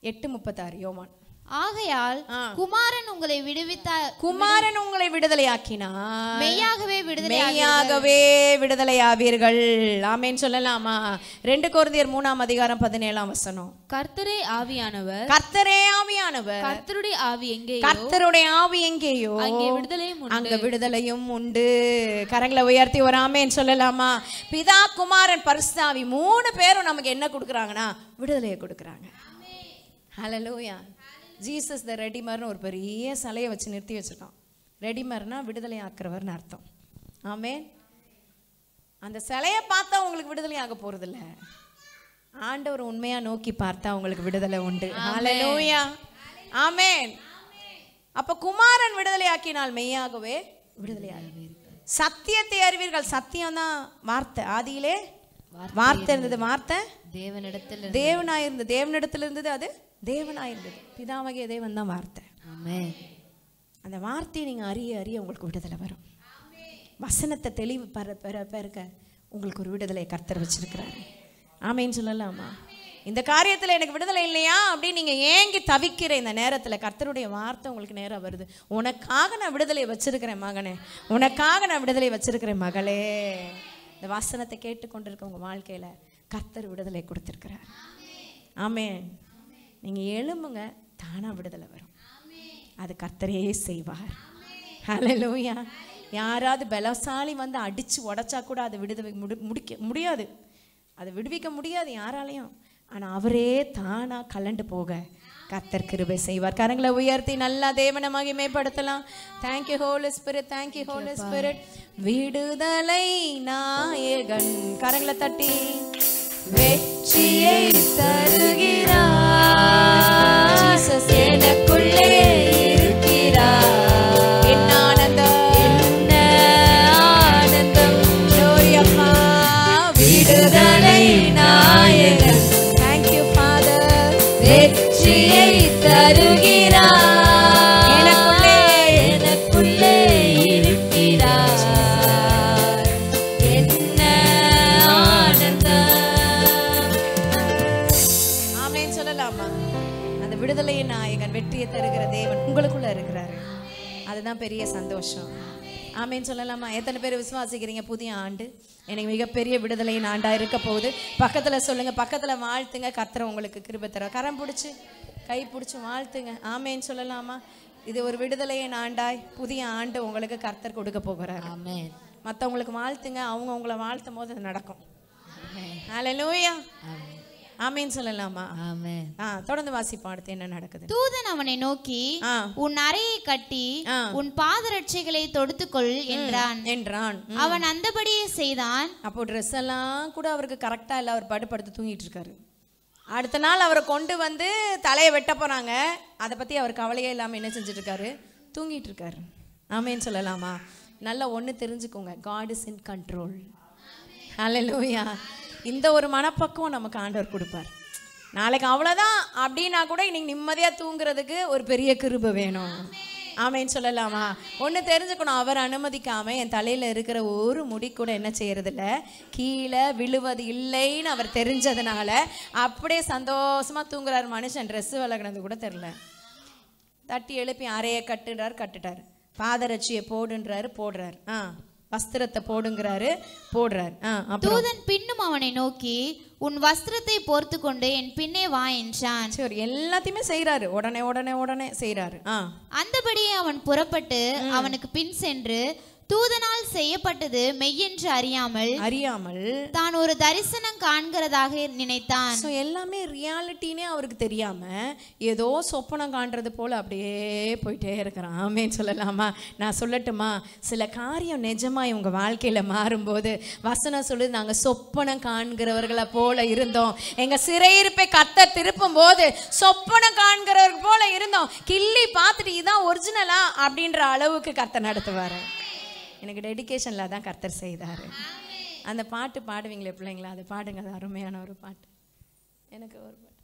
8:36 யோவான். ஆகையால் குமாரன் உங்களை விடுதலையாக்கினார், மெய்யாகவே விடுதலையாவீர்கள். ஆமென் சொல்லலாமா? 2 கொரிந்தியர் 3:17. கர்த்தரே ஆவியானவர், கர்த்தருடைய ஆவி எங்கேயோ அங்கே விடுதலையும் உண்டு. கரங்களை உயர்த்தி ஒரு ஆமென் சொல்லலாமா? பிதா, குமாரன், பரிசுத்த ஆவி 3 பேரும் நமக்கு என்ன கொடுக்குறாங்கன்னா விடுதலையை கொடுக்குறாங்க. ஹல்லேலூயா. ஜீசஸ் த ரெடிமர்னு ஒரு பெரிய சிலையை வச்சு நிறுத்தி வச்சிருக்கான். ரெடிமர்னா விடுதலை ஆக்குறவர்னு அர்த்தம். ஆமென். அந்த சிலையை பார்த்தா உங்களுக்கு விடுதலை ஆக போறது இல்லை. ஆண்டவர் உண்மையா நோக்கி பார்த்தா உங்களுக்கு விடுதலை உண்டு. ஹல்லேலூயா. ஆமென். அப்ப குமாரன் விடுதலை ஆக்கினால் மெய்யாகவே விடுதலை ஆகுவீர்கள். சத்தியத்தை அறிவீர்கள். சத்தியம் தான் வார்த்தை. ஆதியிலே வார்த்தை இருந்தது, வார்த்தை தேவனிடத்தில் இருந்தது, அது தேவனாயிருந்தது. பிதாவாகிய தேவன் தான் வார்த்தை. ஆமென். அந்த வார்த்தையை நீங்க அறிய உங்களுக்கு விடுதலை வரும். வசனத்தை தெளிவு பெருக்க உங்களுக்கு ஒரு விடுதலை கர்த்தர் வச்சிருக்கிறாரு. ஆமென் சொல்லலாமா? இந்த காரியத்துல எனக்கு விடுதலை இல்லையா அப்படின்னு நீங்க ஏங்கி தவிக்கிற இந்த நேரத்துல கர்த்தருடைய வார்த்தை உங்களுக்கு நேரம் வருது. உனக்காக நான் விடுதலை வச்சிருக்கிறேன் மகனே, உனக்காக நான் விடுதலை வச்சிருக்கிறேன் மகளே. இந்த வசனத்தை கேட்டுக்கொண்டிருக்க உங்க வாழ்க்கையில கர்த்தர் விடுதலை கொடுத்திருக்கிறார். ஆமென். நீங்க எழும்புங்க, தானா விடுதலை வரும். அது கர்த்தரே செய்வார். ஹல்லேலூயா. யாராவது பலசாலி வந்து அடிச்சு உடைச்சா கூட அதை முடிக்க முடியாது, அதை விடுவிக்க முடியாது யாராலையும். ஆனா அவரே தானா கலண்டு போக கர்த்தர் கிருபை செய்வார். கரங்களை உயர்த்தி நல்லா தேவனை மகிமைப்படுத்தலாம். Thank you Holi spirit, thank you Holi spirit. விடுதலை நாயகன். கரங்களை தட்டி வெற்றியை தருகிறார். எனக்குள்ளே இருக்கிறார். என்ன ஆனந்தம். விடுதலை நாயகன். Thank you father. வெற்றியை தருகிறார். எனக்குள்ளே இருக்கிறார். என்ன ஆனந்தம். ஆமென் சொல்லலாமா? அந்த விடுதலை நாயகன், வெற்றியை தருகிற தேவன் உங்களுக்குள்ள இருக்கிறாரு. அதுதான் பெரிய சந்தோஷம். ஆமென் சொல்லலாமா? எத்தனை பேர் விசுவாசிக்கிறீங்க புதிய ஆண்டு எனக்கு மிகப்பெரிய விடுதலையின் ஆண்டா இருக்க போகுது? பக்கத்துல சொல்லுங்க, பக்கத்துல வாழ்த்துங்க. கர்த்தர் உங்களுக்கு கிருபை தருவார். கரம் பிடிச்சு கை பிடிச்சு வாழ்த்துங்க. ஆமென் சொல்லலாமா? இது ஒரு விடுதலையின் ஆண்டாய் புதிய ஆண்டு உங்களுக்கு கர்த்தர் கொடுக்க போகிறார். ஆமென். மற்றவங்களுக்கு வாழ்த்துங்க. அவங்க உங்களை வாழ்த்தும் போது அது நடக்கும். ஹல்லேலூயா. ஆமென் சொல்லலாமா? ஆமென். தொடர்ந்து வாசிப்போம். அடுத்து என்ன நடக்குது? தூதன் அவனை நோக்கி உன் அறையை கட்டி உன் பாதரட்சைகளை தொடுத்துக்கொள் என்றான். அவன் அந்தபடியே செய்தான். அப்போ ட்ரெஸ் எல்லாம் கூட அவருக்கு கரெக்டா இல்ல, அவர் படுத்து தூங்கிட்டு இருக்காரு. அடுத்த நாள் அவரை கொண்டு வந்து தலையை வெட்ட போகிறாங்க. அதை பற்றி அவர் கவலையே இல்லாமல் என்ன செஞ்சிட்ருக்காரு? தூங்கிட்டு இருக்காரு. ஆமேன்னு சொல்லலாமா? நல்லா ஒன்று தெரிஞ்சுக்கோங்க, காட் இஸ் இன் கண்ட்ரோல். ஹல்லேலூயா. இந்த ஒரு மனப்பக்குவம் நமக்கு ஆண்டவர் கொடுப்பார். நாளைக்கு அவ்வளோதான் அப்படின்னா கூட இன்னைக்கு நிம்மதியாக தூங்குறதுக்கு ஒரு பெரிய கிருபை வேணும். ஆமேன்னு சொல்லலாமா? ஒன்று தெரிஞ்சுக்கணும், அவர் அனுமதிக்காமல் என் தலையில் இருக்கிற ஒரு முடி கூட என்ன செய்யறதில்ல, கீழே விழுவது இல்லைன்னு அவர் தெரிஞ்சதுனால அப்படியே சந்தோஷமாக தூங்குறாரு மனுஷன். ட்ரெஸ்ஸு விலகினது கூட தெரில. தட்டி எழுப்பி அறையை கட்டுட்டார். பாதரட்சியை போடுன்றாரு, போடுறாரு. வஸ்திரத்தை போடுங்கிறாரு, போடுறாரு. தூதன் பின்னும் அவனை நோக்கி, உன் வஸ்திரத்தை போர்த்து கொண்டு என் பின்னே வா என்றான். சரி, எல்லாத்தையுமே செய்யறாரு. உடனே செய்யறாரு. அந்தபடியே அவன் புறப்பட்டு அவனுக்கு பின் சென்று தூதனால் செய்யப்பட்டது மெய்யென்று அறியாமல் தான் ஒரு தரிசனம் காண்கிறதாக நினைத்தான். எல்லாமே ரியாலிட்டினே அவருக்கு தெரியாம ஏதோ சொப்பனம் காண்றது போல அப்படியே போயிட்டே இருக்கிறான். ஆமேன்னு சொல்லலாமா? நான் சொல்லட்டுமா, சில காரியம் நிஜமா இவங்க வாழ்க்கையில மாறும்போது வசனம் சொல்லுது, நாங்க சொப்பனம் காண்கிறவர்களை போல இருந்தோம். எங்க சிறையிருப்பை கர்த்தர் திருப்பும் போது சொப்பனம் காண்கிறவர்கள் போல இருந்தோம். கிள்ளி பார்த்துட்டு இதான் ஒரிஜினலா அப்படின்ற அளவுக்கு கர்த்தர் நடத்துவாரு. எனக்கு டெடிகேஷனில் தான் கர்த்தர் செய்தார். அந்த பாட்டு பாடுவீங்களே பிள்ளைங்களா, அது பாடுங்க. அது அருமையான ஒரு பாட்டு. எனக்கு ஒரு பாட்டு.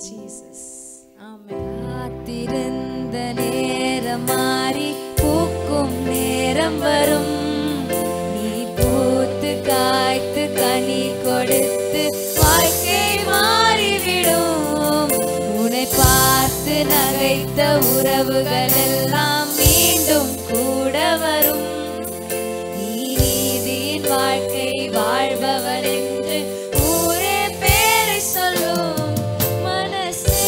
ஜீசஸ். ஆமென். காத்திருந்த நேரம் மாறி பூக்கும் நேரம் வரும். நீ பூத்து காய்த்து கனி கொடுத்து வாழ்க்கை மாறிவிடும். உன்னை பார்த்து நகைத்த உறவுகள் எல்லாம் மீண்டும் கூட வரும். நீ நீதியின் வாழ்க்கை வாழ்பவர் என்று ஊரே பேரை சொல்லும். மனசே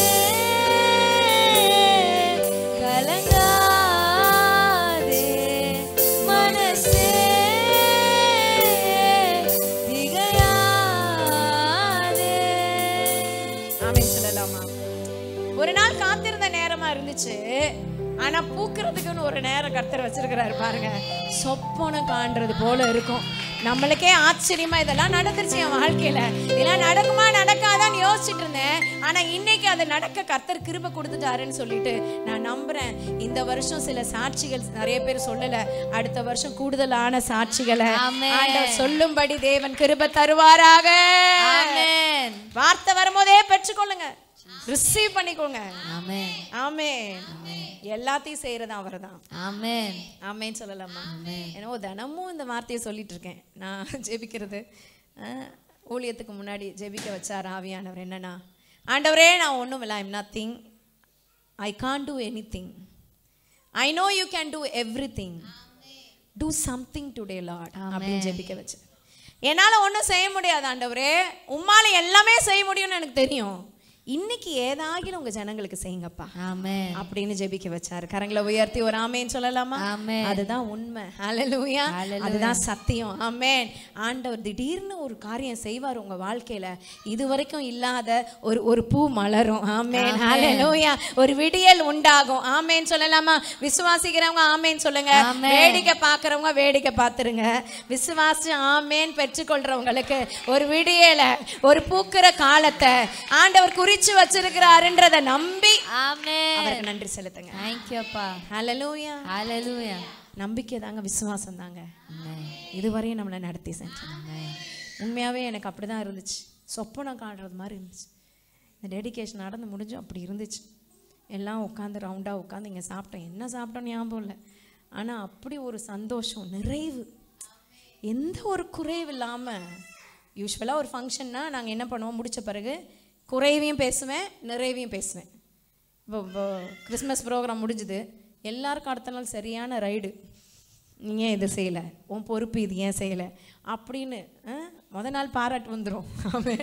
கலங்காதே, மனசே திகையாதே. ஆமென் சொல்லலாமா? ஒரு நாள் காத்திருந்த நேரமா இருந்துச்சு, ஆனா பூக்கிறதுக்குன்னு ஒரு நேரம் கர்த்தர் வச்சிருக்கிறாரு பாருங்க. சொப்பனம் காண்றது போல இருக்கும். நம்மளுக்கே ஆச்சரியமா இதெல்லாம் நடந்துருச்சு என் வாழ்க்கையில. இதெல்லாம் நடக்குமா நடக்காதான்னு யோசிச்சுட்டு இருந்தேன். ஆனா இன்னைக்கு அது நடக்க கர்த்தர் கிருபை கொடுத்துட்டாருன்னு சொல்லிட்டு நான் நம்புறேன். இந்த வருஷம் சில சாட்சிகள் நிறைய பேர் சொல்லல, அடுத்த வருஷம் கூடுதலான சாட்சிகளை ஆண்டவர் சொல்லும்படி தேவன் கிருபை தருவாராக. வார்த்தை வரும்போதே பெற்றுக்கொள்ளுங்க, ரிசீவ் பண்ணிக்கோங்க. ஆமென். ஆமென். எல்லாத்தையும் செய்யறது அவர்தான். ஆமென். ஆமென் சொல்லலாமா? ஏன்னா தினமும் இந்த வார்த்தையை சொல்லிட்டு இருக்கேன். நான் ஜெபிக்கிறது ஊழியத்துக்கு முன்னாடி ஜெபிக்க வச்சார் ஆவியானவர். என்னன்னா, ஆண்டவரே நான் ஒன்றும் இல்லை, I'm nothing, I can't do any thing, I know you can do every thing, do something today Lord அப்படின்னு ஜெபிக்க வச்சேன். என்னால் ஒன்றும் செய்ய முடியாது ஆண்டவரே, உம்மால எல்லாமே செய்ய முடியும்னு எனக்கு தெரியும். இன்னைக்கு ஏதாகிலும் உங்க ஜனங்களுக்கு செய்யுங்கப்பா ஆமென் அப்படின்னு ஜெபிக்க வச்சாரு. கரங்களை உயர்த்தி ஒரு ஆமேன்னு சொல்லலாமா? ஆமென். அதுதான் உண்மை. ஹல்லேலூயா. அதுதான் சத்தியம். ஆமென். ஆண்டவர் திடீர்னு ஒரு காரியம் செய்வார் உங்க வாழ்க்கையில. இதுவரைக்கும் இல்லாத ஒரு பூ மலரும். ஆமென். ஹல்லேலூயா. ஒரு விடியல் உண்டாகும். ஆமென் சொல்லலாமா? விசுவாசிக்கிறவங்க ஆமென் சொல்லுங்க. வேடிக்கை பார்க்கறவங்க வேடிக்கை பார்த்துருங்க. விசுவாசி ஆமென் பெற்றுக்கொள்றவங்களுக்கு ஒரு விடியல, ஒரு பூக்கிற காலத்தை ஆண்டவர் குறிச்சு வச்சிருக்கிறாருன்றத நம்பி ஆமென் அவருக்கு நன்றி செலுத்துங்க. Thank you அப்பா. ஹல்லேலூயா. Hallelujah. நம்பிக்கை தாங்க, விசுவாசம் தாங்க இதுவரையும் நம்மளை நடத்தி செஞ்சோம். உண்மையாவே எனக்கு அப்படிதான் இருந்துச்சு. சொப்பனம் காண்றது மாதிரி இருந்துச்சு. இந்த டெடிகேஷன் நடந்து முடிஞ்சோம் அப்படி இருந்துச்சு. எல்லாம் உட்காந்து ரவுண்டாக உட்காந்து இங்கே சாப்பிட்டோம். என்ன சாப்பிட்டோன்னு ஞாபகம் இல்லை, ஆனால் அப்படி ஒரு சந்தோஷம், நிறைவு, எந்த ஒரு குறைவு இல்லாமல். யூஸ்வலாக ஒரு ஃபங்க்ஷன்னா நாங்கள் என்ன பண்ணுவோம், முடித்த பிறகு குறைவையும் பேசுவேன் நிறைவையும் பேசுவேன். இப்போ கிறிஸ்மஸ் ப்ரோக்ராம் முடிஞ்சுது, எல்லாருக்கும் அடுத்த நாள் சரியான ரைடு. நீ ஏன் இதை செய்யலை, உன் பொறுப்பு இது ஏன் செய்யலை அப்படின்னு முதல் நாள் பாராட்டு வந்துடும். அவன்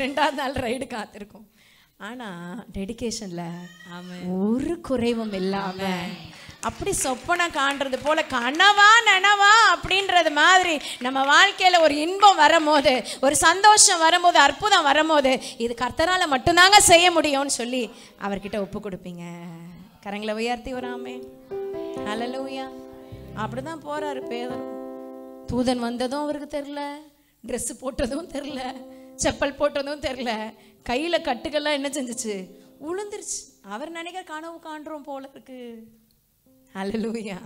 ரெண்டாவது நாள் ரைடு காத்திருக்கும். ஆனால் டெடிகேஷனில் ஒரு குறைவும் இல்லாமல் அப்படி சொப்பனை காண்றது போல கனவா நனவா அப்படின்றது மாதிரி நம்ம வாழ்க்கையில் ஒரு இன்பம் வரும்போது, ஒரு சந்தோஷம் வரும்போது, அற்புதம் வரும்போது, இது கர்த்தரால் மட்டும்தாங்க செய்ய முடியும்னு சொல்லி அவர்கிட்ட ஒப்பு கொடுப்பீங்க. கரங்களை உயர்த்தி வராமே. ஹல்லேலூயா. அப்படிதான் போறாரு பேதுரு. தூதன் வந்ததும் அவருக்கு தெரியல, ட்ரெஸ்ஸு போட்டதும் தெரில, செப்பல் போட்டதும் தெரில, கையில் கட்டுக்கெல்லாம் என்ன செஞ்சிச்சு, உளுந்துருச்சு. அவர் நினைக்கிற கனவு காண்றோம் போல இருக்கு. ஹல்லேலூயா.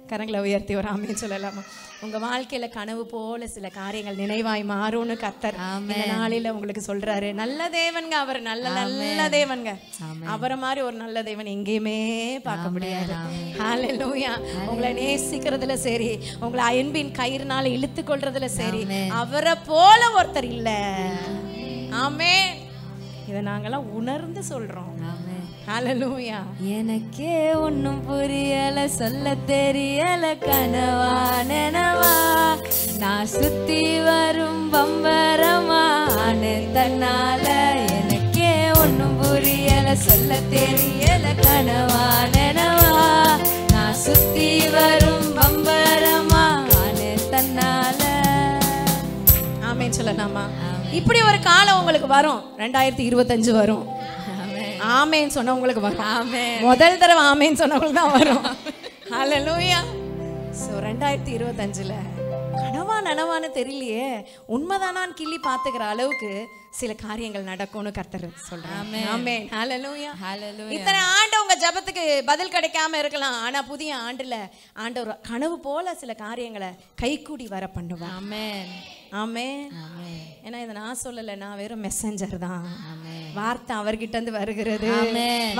கரங்களை உயர்த்தி ஒரு ஆமென் சொல்லலாமா? உங்க வாழ்க்கையில கனவு போல சில காரியங்கள் நினைவாய் மாறும்னு கர்த்தர் இந்த நாளில உங்களுக்கு சொல்றாரு. நல்ல தேவன்க அவர், நல்ல நல்ல தேவன்க. அவரை மாதிரி ஒரு நல்ல தேவன் எங்கேயுமே பார்க்க முடியாது. ஹல்லேலூயா. உங்களை நேசிக்கிறதுல சரி, உங்களை அன்பின் கயிறுனால இழுத்து கொள்றதுல சரி, அவரை போல ஒருத்தர் இல்ல. ஆமென். இதை நாங்கெல்லாம் உணர்ந்து சொல்றோம். ஹல்லேலூயா. எனக்கே ஒன்னும் புரியல, சொல்ல தெரியல, கனவா நனவா, நான் சுத்தி வரும் பம்பரமா தன்னால. எனக்கே ஒன்னும் புரியல, சொல்ல தெரியல, கனவா நனவா, நான் சுத்தி வரும் பம்பரமா தன்னால. ஆமென் சொல்லலாமா? இப்படி ஒரு காலம் உங்களுக்கு வரும். 2025 வரும். ஆமேன் சொன்னவங்களுக்கு வரும். ஆமென். முதல் தடவை ஆமேன் சொன்னவங்களுக்கு தான் வரும். ஹல்லேலூயா. ஸோ 2025ல் கனவா நனவான்னு தெரியலையே, உண்மைதானான்னு கிள்ளி பார்த்துக்கிற அளவுக்கு சில காரியங்கள் நடக்கும்னு கர்த்தர் சொல்றாங்க. ஆமென். ஹல்லேலூயா. இத்தனை ஆண்டு உங்க ஜெபத்துக்கு பதில் கிடைக்காம இருக்கலாம், ஆனா புதிய ஆண்டுல ஆண்டவர் கனவு போல சில காரியங்களை கைகூடி வர பண்ணுவார். ஆமென். ஆமென். ஏன்னா இதை நான் சொல்லலை, நான் வெறும் மெசஞ்சர் தான். வார்த்தை அவர்கிட்ட இருந்து வருகிறது,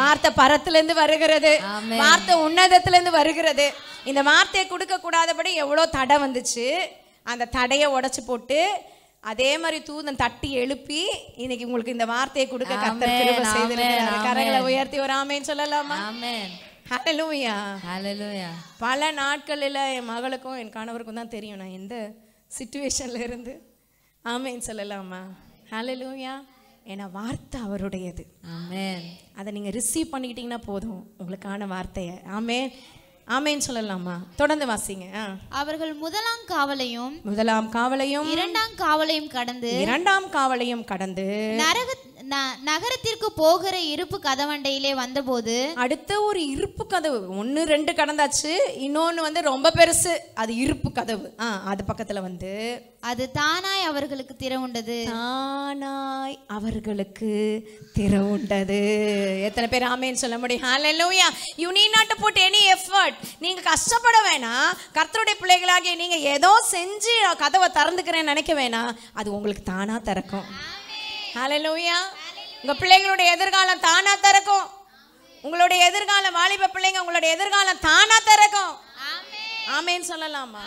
வார்த்தை பரத்துல இருந்து வருகிறது, வார்த்தை உன்னதத்துல இருந்து வருகிறது. இந்த வார்த்தையை கொடுக்க கூடாதபடி எவ்வளோ தடை வந்துச்சு, அந்த தடையை உடைச்சு போட்டு அதே மாதிரி தூதன் தட்டி எழுப்பி இன்னைக்கு உங்களுக்கு இந்த வார்த்தையை கொடுக்க கர்த்தர் கிருபை செய்திருக்கிறார். கரங்களை உயர்த்தி ஒரு ஆமென் சொல்லலாமா? ஆமென். ஹல்லேலூயா. ஹல்லேலூயா. பல நாட்களில் என் மகளுக்கும் என் கணவருக்கும் தான் தெரியும் நான் எந்த சிச்சுவேஷன்ல இருந்து ஆமென் சொல்லலாமா? ஹல்லேலூயா. ஏன்னா வார்த்தை அவருடையது. ஆமென். அதை நீங்க ரிசீவ் பண்ணிக்கிட்டீங்கன்னா போதும் உங்களுக்கான வார்த்தையை. ஆமென். ஆமென் சொல்லலாமா? தொடர்ந்து வாசிங்க. அவர்கள் முதலாம் காவலையும் இரண்டாம் காவலையும் கடந்து நகரத்திற்கு போகிற இருப்பு கதவண்டையிலே வந்தபோது, அடுத்த ஒரு இருப்பு கதவு 1 2 கடந்தாச்சு, இன்னொன்னு வந்து ரொம்ப பெருசு, அது இருப்பு கதவு. அது பக்கத்துல வந்து அது தானாய் அவர்களுக்கு திறவுண்டது. எத்தனை பேர் ஆமென் சொல்ல முடியும்? Hallelujah. You need not to put any effort. நீங்க கஷ்டப்பட வேணாம். கர்த்தருடைய பிள்ளைகளாகிய நீங்க ஏதோ செஞ்சு கதவை திறந்துக்கிறேன்னு நினைக்க வேணாம், அது உங்களுக்கு தானா திறக்கும். ஹல்லேலூயா. உங்க பிள்ளைங்களுடைய எதிர்காலம் தானா திறக்கும். உங்களுடைய எதிர்காலம், வாலிப பிள்ளைங்க, உங்களுடைய எதிர்காலம் தானா திறக்கும். ஆமென் சொல்லலாமா?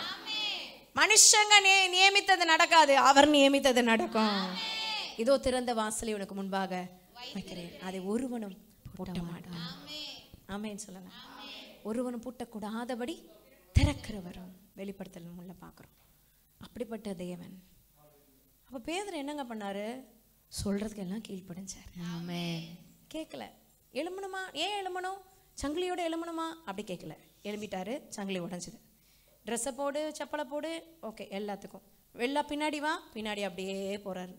மனுஷங்க நியமித்தது நடக்காது, அவர் நியமித்தது நடக்கும். இதோ திறந்த வாசலை உனக்கு முன்பாக வைக்கிறேன், அதை ஒருவனும் பூட்ட மாட்டான். ஆமென் சொல்லலாம். ஒருவனும் பூட்டக்கூடாதபடி திறக்கிறவரும் வெளிப்படுத்தல் உள்ள பார்க்குறோம். அப்படிப்பட்ட தேவன். அப்போ பேதுரு என்னங்க பண்ணாரு? சொல்றதுக்கு எல்லாம் கீழ்ப்படிஞ்சார். ஆமென். கேட்கல. எழுமணுமா? ஏன் எழுமணும்? சங்கிலியோட எழுமணுமா? அப்படி கேட்கல. எழும்பிட்டாரு, சங்கிலி உடஞ்சுது. ட்ரெஸ்ஸை போடு, செப்பலை போடு, ஓகே, எல்லாத்துக்கும் வெளில பின்னாடி வா, பின்னாடி அப்படியே போறாரு.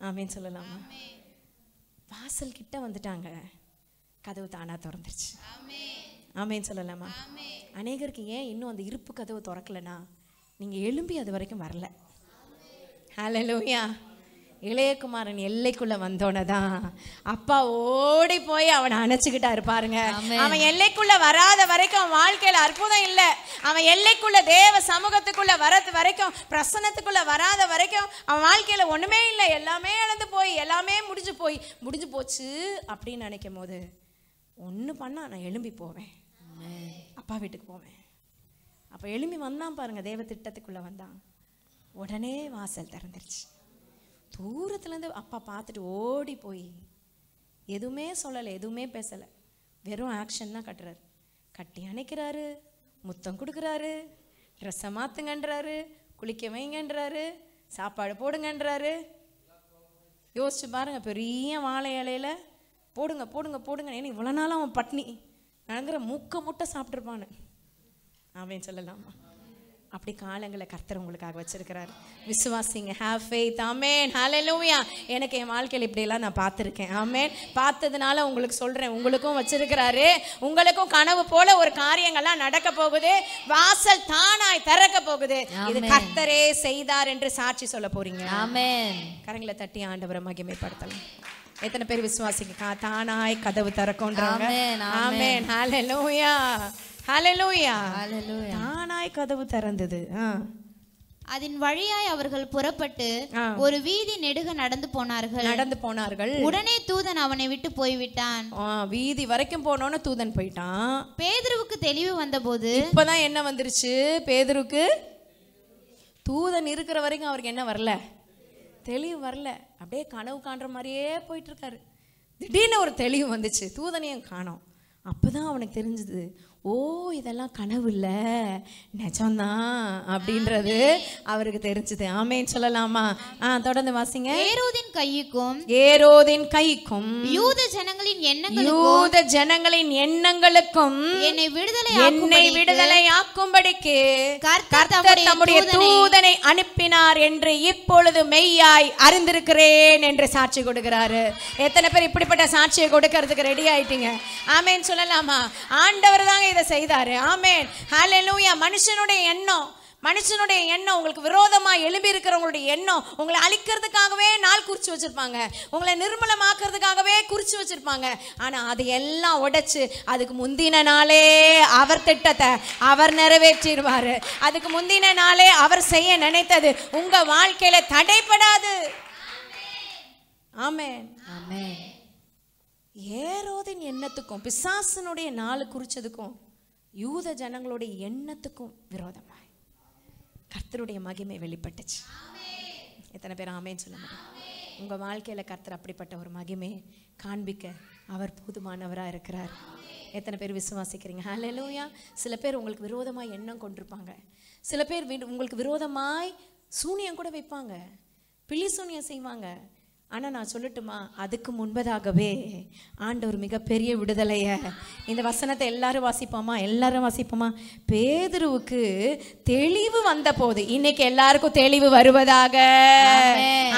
ஆமென் சொல்லலாமா? வாசல் கிட்ட வந்துட்டாங்க, கதவு தானா திறந்துருச்சு. ஆமென் சொல்லலாமா? அநேகருக்கு ஏன் இன்னும் அந்த இருப்பு கதவு திறக்கலனா, நீங்க எழும்பி அது வரைக்கும் வரல. ஹல்லேலூயா. இளையகுமாரன் எல்லைக்குள்ள வந்தோனதான் அப்பா ஓடி போய் அவனை அணைச்சுக்கிட்டாரு பாருங்க. அவன் எல்லைக்குள்ள வராத வரைக்கும் அவன் வாழ்க்கையில அற்புதம் இல்லை. அவன் எல்லைக்குள்ள தேவ சமூகத்துக்குள்ள வரது வரைக்கும், பிரசன்னத்துக்குள்ள வராத வரைக்கும் அவன் வாழ்க்கையில ஒண்ணுமே இல்லை. எல்லாமே இழந்து போய், எல்லாமே முடிஞ்சு போச்சு அப்படின்னு நினைக்கும் போது ஒண்ணு பண்ணா, நான் எழும்பி போவேன், அப்பா வீட்டுக்கு போவேன். அப்ப எழும்பி வந்தான் பாருங்க, தேவ திட்டத்துக்குள்ள வந்தான். உடனே வாசல் திறந்துருச்சு. தூரத்துலேருந்து அப்பா பார்த்துட்டு ஓடி போய் எதுவுமே சொல்லலை, எதுவுமே பேசலை, வெறும் ஆக்ஷன் தான் கட்டுறாரு. கட்டி அணைக்கிறாரு, முத்தம் கொடுக்குறாரு, ட்ரெஸ்ஸை மாற்றுங்கன்றாரு, குளிக்க வைங்கன்றாரு, சாப்பாடு போடுங்கன்றாரு. யோசிச்சு பாருங்க, பெரிய வாழை இலையில போடுங்க போடுங்க போடுங்க. ஏன்னா இவ்வளோ நாளும் அவன் பட்னி நடங்கிற மூக்க முட்டை சாப்பிட்ருப்பான்னு. அவன் சொல்லலாமா? அப்படி காலங்களை கர்த்தர் உங்களுக்காக வச்சிருக்கிறார். விசுவாசிங்க, ஹேவ் ஃபெய்த். ஆமென், ஹல்லேலூயா. எனக்கு என் வாழ்க்கையில் இப்படியெல்லாம் நான் பார்த்துருக்கேன். ஆமென். பார்த்ததுனால உங்களுக்கு சொல்கிறேன், உங்களுக்கும் வச்சிருக்கிறாரு. உங்களுக்கும் கனவு போல ஒரு காரியங்கள்லாம் நடக்க போகுது. வாசல் தானாய் திறக்க போகுது. இது கர்த்தரே செய்தார் என்று சாட்சி சொல்ல போறீங்க. ஆமென். கரங்களை தட்டி ஆண்டவரை மகிமைப்படுத்தலாம். எத்தனை பேர் விசுவாசிங்க தானாய் கதவு திறக்கும்ன்றாங்க? ஆமென், ஹல்லேலூயா, ஹல்லேலூயா. தானாய் கதவு திறந்தது. அதன் வழியாய் அவர்கள் புறப்பட்டு ஒரு வீதி நெடுக நடந்து போனார்கள். உடனே தூதன் அவனை விட்டு போய்விட்டான். வீதி வரைக்கும் போனோன்னு தூதன் போயிட்டான். பேதுருவுக்கு தெளிவு வந்தபோது, இப்பதான் என்ன வந்துருச்சு பேதுருக்கு? தூதன் இருக்கிற வரைக்கும் அவருக்கு என்ன வரல? தெளிவு வரல. அப்படியே கனவு காண்ற மாதிரியே போயிட்டு இருக்காரு. திடீர்னு ஒரு தெளிவு வந்துச்சு, தூதனையும் காணோம். அப்பதான் அவனுக்கு தெரிஞ்சது, ஓ இதெல்லாம் கனவு இல்ல, நிஜம்தான் அப்படின்றது அவருக்கு தெரிஞ்சது. ஆமென் சொல்லலாமா? தொடர்ந்து வாசிங்க. ஏரோதின் கைக்கும் யூத ஜனங்களின் எண்ணங்களுக்கும் என்னை விடுதலை ஆக்கும்படிக்கு கர்த்தர் தம்முடைய தூதனை அனுப்பினார் என்று இப்பொழுது மெய்யாய் அறிந்திருக்கிறேன் என்று சாட்சி கொடுக்கிறாரு. எத்தனை பேர் இப்படிப்பட்ட சாட்சியை கொடுக்கிறதுக்கு ரெடி ஆயிட்டீங்க? ஆமென் சொல்லலாமா? ஆண்டவர் தாங்க இதை செய்தாரு. ஆமென், ஹல்லேலூயா. மனுஷனுடைய எண்ணம் உங்களுக்கு விரோதமா எழும்பி இருக்கிறவங்களுடைய எண்ணம் உங்களை அழிக்கிறதுக்காகவே நாள் குறிச்சு வச்சிருப்பாங்க, உங்களை நிர்மூலமாக்குறதுக்காகவே குறிச்சு வச்சிருப்பாங்க. ஆனா அது எல்லாம் உடைச்சு அதுக்கு முந்தின நாளே அவர் திட்டத்தை அவர் நிறைவேற்றிடுவாரு. அதுக்கு முந்தின நாளே அவர் செய்ய நினைத்தது உங்க வாழ்க்கையில தடைப்படாது. ஆமென், ஆமென். ஏரோதின் எண்ணத்துக்கும் பிசாசனுடைய நாள் குறிச்சதுக்கும் யூத ஜனங்களுடைய எண்ணத்துக்கும் விரோதமாய் கர்த்தருடைய மகிமை வெளிப்பட்டுச்சு. எத்தனை பேர் ஆமென் சொல்ல முடியும்? உங்க வாழ்க்கையில கர்த்தர் அப்படிப்பட்ட ஒரு மகிமை காண்பிக்க அவர் போதுமானவராக இருக்கிறார். எத்தனை பேர் விசுவாசிக்கிறீங்க? ஹல்லேலூயா. சில பேர் உங்களுக்கு விரோதமாய் எண்ணம் கொண்டிருப்பாங்க. சில பேர் உங்களுக்கு விரோதமாய் சூனியம் கூட வைப்பாங்க, பில்லி சூனியம் செய்வாங்க. ஆனால் நான் சொல்லட்டுமா, அதுக்கு முன்பதாகவே ஆண்டவர் மிகப்பெரிய விடுதலைய, இந்த வசனத்தை எல்லாரும் வாசிப்போமா? பேதுருவுக்கு தெளிவு வந்த போது, இன்னைக்கு எல்லாருக்கும் தெளிவு வருவதாக.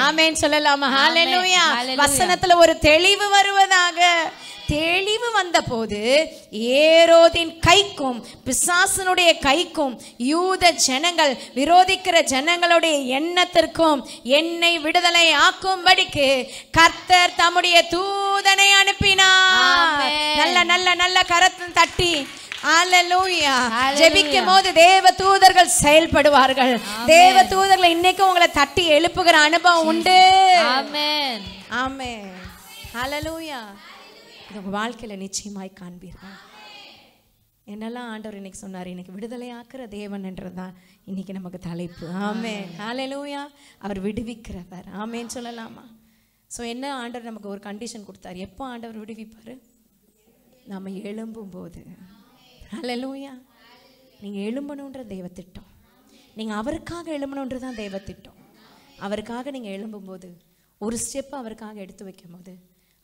ஆமென் சொல்லலாமா? ஹல்லேலூயா. வசனத்துல ஒரு தெளிவு வருவதாக. தெளிவு வந்த போது ஏரோதின் கைக்கும் பிசாசனுடைய கைக்கும் யூத ஜனங்கள் விரோதிக்கிற ஜனங்களுடைய எண்ணத்திற்கும் என்னை விடுதலை ஆக்கும்படிக்கு கர்த்தர் தம்முடைய தூதனை அனுப்பினார். நல்ல நல்ல நல்ல கரத்தை தட்டி ஹல்லேலூயா. ஜெபிக்கும் போது தேவ தூதர்கள் செயல்படுவார்கள். தேவ தூதர்கள் இன்னைக்கு உங்களை தட்டி எழுப்புகிற அனுபவம் உண்டு. ஆமென், ஆமென், ஹல்லேலூயா. உங்க வாழ்க்கையில நிச்சயமாய் காண்பீர்கள். என்னெல்லாம் ஆண்டவர் இன்னைக்கு சொன்னார், இன்னைக்கு விடுதலை ஆக்குற தேவன் என்றுதான் இன்னைக்கு நமக்கு தலைப்பு. ஆமென், ஹல்லேலூயா. அவர் விடுவிக்கிறவர். ஆமென் சொல்லலாமா? ஸோ என்ன ஆண்டவர் நமக்கு ஒரு கண்டிஷன் கொடுத்தார். எப்போ ஆண்டவர் விடுவிப்பாரு? நம்ம எழும்பும் போது. ஹல்லேலூயா. நீங்க எழும்பணுன்ற தெய்வ திட்டம், நீங்க அவருக்காக எழும்பணுன்றதான் தெய்வ திட்டம். அவருக்காக நீங்க எழும்பும் போது, ஒரு ஸ்டெப் அவருக்காக எடுத்து வைக்கும் போது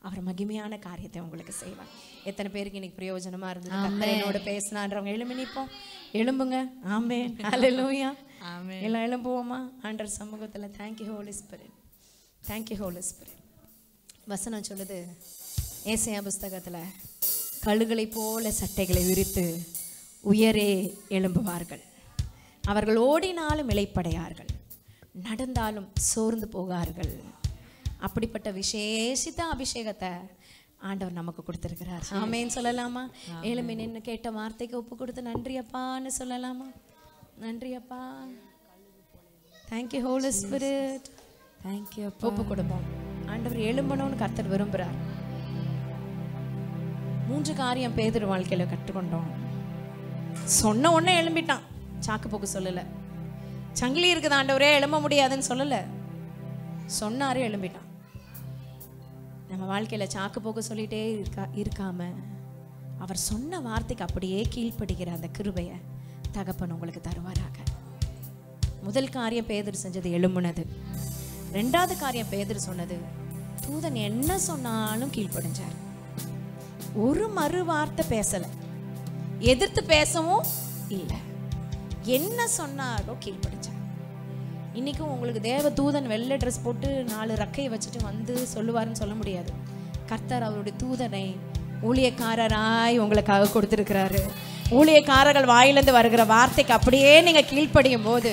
அவர் மகிமையான காரியத்தை உங்களுக்கு செய்வார். எத்தனை பேருக்கு இன்னைக்கு பிரயோஜனமா இருந்தது? என்னோட பேசினான்றவங்க எழும்பி நிற்போம். எழும்புங்க. ஆமென், ஹல்லேலூயா. எல்லாம் எழும்புவோமா ஆண்டவர் சமூகத்துல? Thank you Holi spirit, thank you Holi Spirit. வசனம் சொல்லுது ஏசாயா புஸ்தகத்துல, கழுகளை போல சட்டைகளை விரித்து உயரே எழும்புவார்கள், அவர்கள் ஓடினாலும் இளைப்படையார்கள், நடந்தாலும் சோர்ந்து போகார்கள். அப்படிப்பட்ட விசேஷித்த அபிஷேகத்தை ஆண்டவர் நமக்கு கொடுத்திருக்கிறார். ஆமென் சொல்லலாமா? எழும்பி நின்று கேட்ட வார்த்தைக்கு ஒப்பு கொடுத்து நன்றி அப்பான்னு சொல்லலாமா? நன்றி அப்பா. Thank you Holi spirit, thank you. ஒப்பு கொடுப்போம். ஆண்டவர் எழும்பணும்னு கர்த்தர் விரும்புகிறார். 3 காரியம் பேதுரு வாழ்க்கையில கற்றுக்கொண்டோம். சொன்ன உடனே எழும்பிட்டான், சாக்கு போக்கு சொல்லல. சங்கிலி இருக்குது ஆண்டவரே எழும்ப முடியாதுன்னு சொல்லல, சொன்னாரு எழும்பிட்டான். நம்ம வாழ்க்கையில சாக்கு போக்கு சொல்லிட்டே இருக்காம அவர் சொன்ன வார்த்தைக்கு அப்படியே கீழ்ப்படுகிற அந்த கிருபையை தகப்பன் உங்களுக்கு தருவாராக. முதல் காரியம் பேதுரு செஞ்சது எழும்புனது. 2வது காரியம் பேதுரு சொன்னது, தூதன் என்ன சொன்னாலும் கீழ்ப்படிஞ்சார். ஒரு மறு வார்த்தை பேசல, எதிர்த்து பேசவும் இல்லை. என்ன சொன்னாரோ கீழ்ப்படிச்சார். இன்னைக்கும் உங்களுக்கு தேவ தூதன் வெள்ளை ட்ரெஸ் போட்டு 4 ரக்கையை வச்சுட்டு வந்து சொல்லுவாருன்னு சொல்ல முடியாது. கர்த்தர் அவருடைய தூதனை ஊழியக்காரராய் உங்களுக்காக கொடுத்திருக்கிறாரு. ஊழியக்காரர்கள் வாயிலிருந்து வருகிற வார்த்தைக்கு அப்படியே நீங்க கீழ்ப்படியும் போது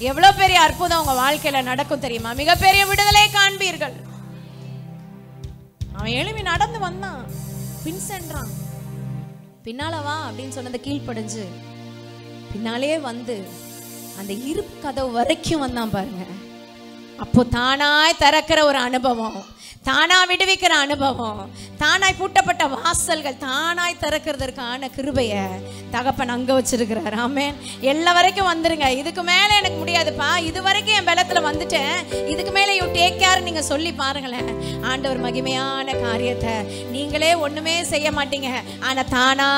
எவ்வளவு பெரிய அற்புதம் உங்க வாழ்க்கையில நடக்கும் தெரியுமா? மிகப்பெரிய விடுதலை காண்பீர்கள். அவன் எழுப்பி நடந்து வந்தான், பின் சென்றான். பின்னால வா அப்படின்னு சொன்னதை கீழ்ப்படிஞ்சு பின்னாலே வந்து அந்த இருப்பு கதவு வரைக்கும் வந்தான் பாருங்க. அப்போ தானாய் திறக்கிற ஒரு அனுபவம், தானா விடுவிக்கிற அனுபவம், தானாய் பூட்டப்பட்ட வாசல்கள் தானாய் திறக்கிறதுக்கான கிருபைய தகப்பன் அங்க வச்சிருக்கிறார். ஆமென். எல்லா வரைக்கும் வந்துருங்க. இதுக்கு மேல எனக்கு முடியாதுப்பா, இது வரைக்கும் என் பலத்துல வந்துட்டேன், இதுக்கு மேல யூ டேக் கேர் நீங்க சொல்லி பாருங்களேன். ஆண்டவர் மகிமையான காரியத்தை நீங்களே ஒண்ணுமே செய்ய மாட்டீங்க, ஆனா தானா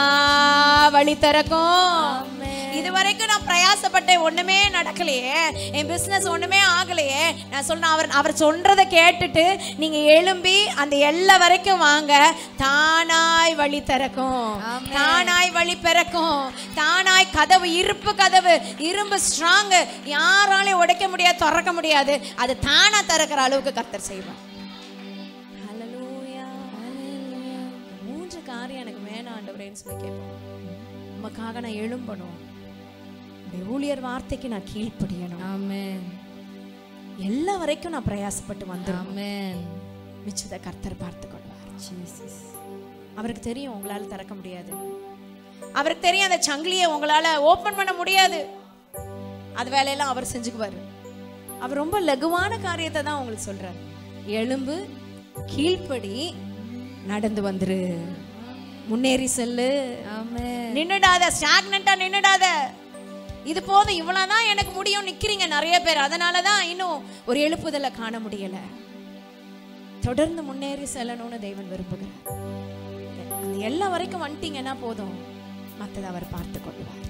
வழி திறக்கும். இது வரைக்கும் நான் பிரயாசப்பட்டேன், ஒண்ணுமே நடக்கலையே, என் பிசினஸ் ஒண்ணுமே ஆகலையே. நான் சொல்றேன், அவர் சொல்றதை கேட்டுட்டு நீங்க எழும்பி அந்த எல்லா வரைக்கும் வாங்க, தானாய் வழி திறக்கும், தானாய் வழி பிறக்கும், தானாய் கதவு, இருப்பு கதவு, இரும்பு ஸ்ட்ராங், யாராலையும் உடைக்க முடியாது, திறக்க முடியாது, அது தானா திறக்கிற அளவுக்கு கர்த்தர் செய்வார். ஹல்லேலூயா. 3 காரியம் எனக்கு வேணாம் ஆண்டவரேன்னு சொல்லி கேட்போம். உமக்காக நான் எழும்பணும், ஊழியர் வார்த்தைக்கு நான் கீழ்ப்படியணும். ஆமென். எல்லா வரைக்கும் நான் பிரயாசப்பட்டு வந்துடும். ஆமென். மிச்சத்தை கர்த்தர் பார்த்து கொள்வார். ஜீசஸ். அவருக்கு தெரியும் உங்களால திறக்க முடியாது, அவருக்கு தெரியும் அந்த சங்கிலியை உங்களால ஓபன் பண்ண முடியாது, அது வேலையெல்லாம் அவர் செஞ்சுக்குவாரு. அவர் ரொம்ப லகுவான காரியத்தை தான் உங்களுக்கு சொல்றாரு. எழும்பு, கீழ்ப்படி, நடந்து வந்துரு, முன்னேறி செல்லு. ஆமென். நின்னுடாத, ஸ்டாக்னண்டா நின்னுடாத. இது போதும், இவ்வளவுதான் எனக்கு முடியும் நிக்கிறீங்க நிறைய பேர். அதனாலதான் இன்னும் ஒரு எழுப்புதலை காண முடியல. தொடர்ந்து முன்னேறி செல்லணும்னு தேவன் விரும்புகிறார். அந்த எல்லா வரைக்கும் வந்துட்டீங்கன்னா போதும், மற்றதை அவர் பார்த்து கொள்வார்.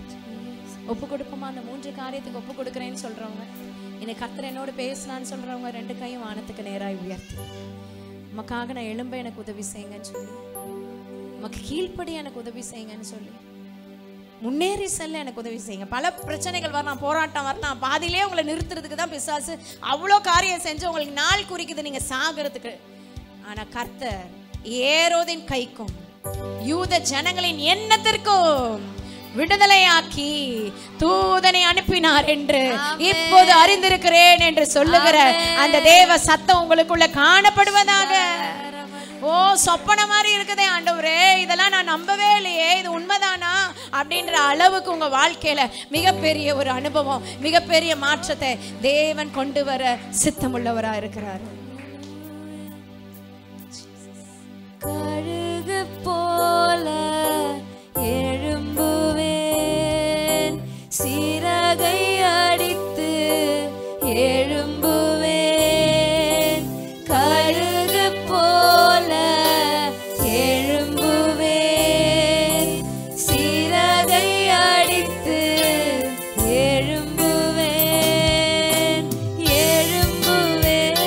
ஒப்பு கொடுப்போமா? அந்த 3 காரியத்துக்கு ஒப்பு கொடுக்குறேன்னு சொல்றவங்க, இன்னைக்கு கர்த்தர் என்னோட பேசலான்னு சொல்றவங்க 2 கையும் வானத்துக்கு நேராய் உயர்த்தி, உமக்காக நான் எழும்ப எனக்கு உதவி செய்யுங்கன்னு சொல்லி, உமக்கு கீழ்ப்படி எனக்கு உதவி செய்யுங்கன்னு சொல்லி, முன்னேறி செல்ல எனக்கு உதவி செய்யுங்க. பல பிரச்சனைகள் வரலாம், போராட்டம் வரலாம், பாதியிலே உங்களை நிறுத்துறதுக்கு தான் பிசாசு அவ்வளோ காரியம் செஞ்சு உங்களுக்கு நாள் குறிக்குது நீங்க சாகிறதுக்கு. ஆனா கர்த்தர் ஏரோதின் கைக்கும் யூத ஜனங்களின் எண்ணத்திற்கும் விடுதலையாக்கி தூதனை அனுப்பினார் என்று இப்போது அறிந்திருக்கிறேன் என்று சொல்லுகிற அந்த தேவ சத்தம் உங்களுக்குள்ள காணப்படுவதாக. ஓ, சொப்பன மாதிரி இருக்குதே ஆண்டவரே, இதெல்லாம் நான் நம்பவே இல்லையே, இது உண்மைதானா அப்படின்ற அளவுக்கு உங்க வாழ்க்கையில மிகப்பெரிய ஒரு அனுபவம், மிகப்பெரிய மாற்றத்தை தேவன் கொண்டு வர சித்தமுள்ளவரா இருக்கிறார். கழுகு போல எழும்புவேன், சிறகை அடித்து எழும்புவேன், கழுகு போல எழும்புவேன், சிறகை அடித்து எழும்புவேன், எழும்புவேன்,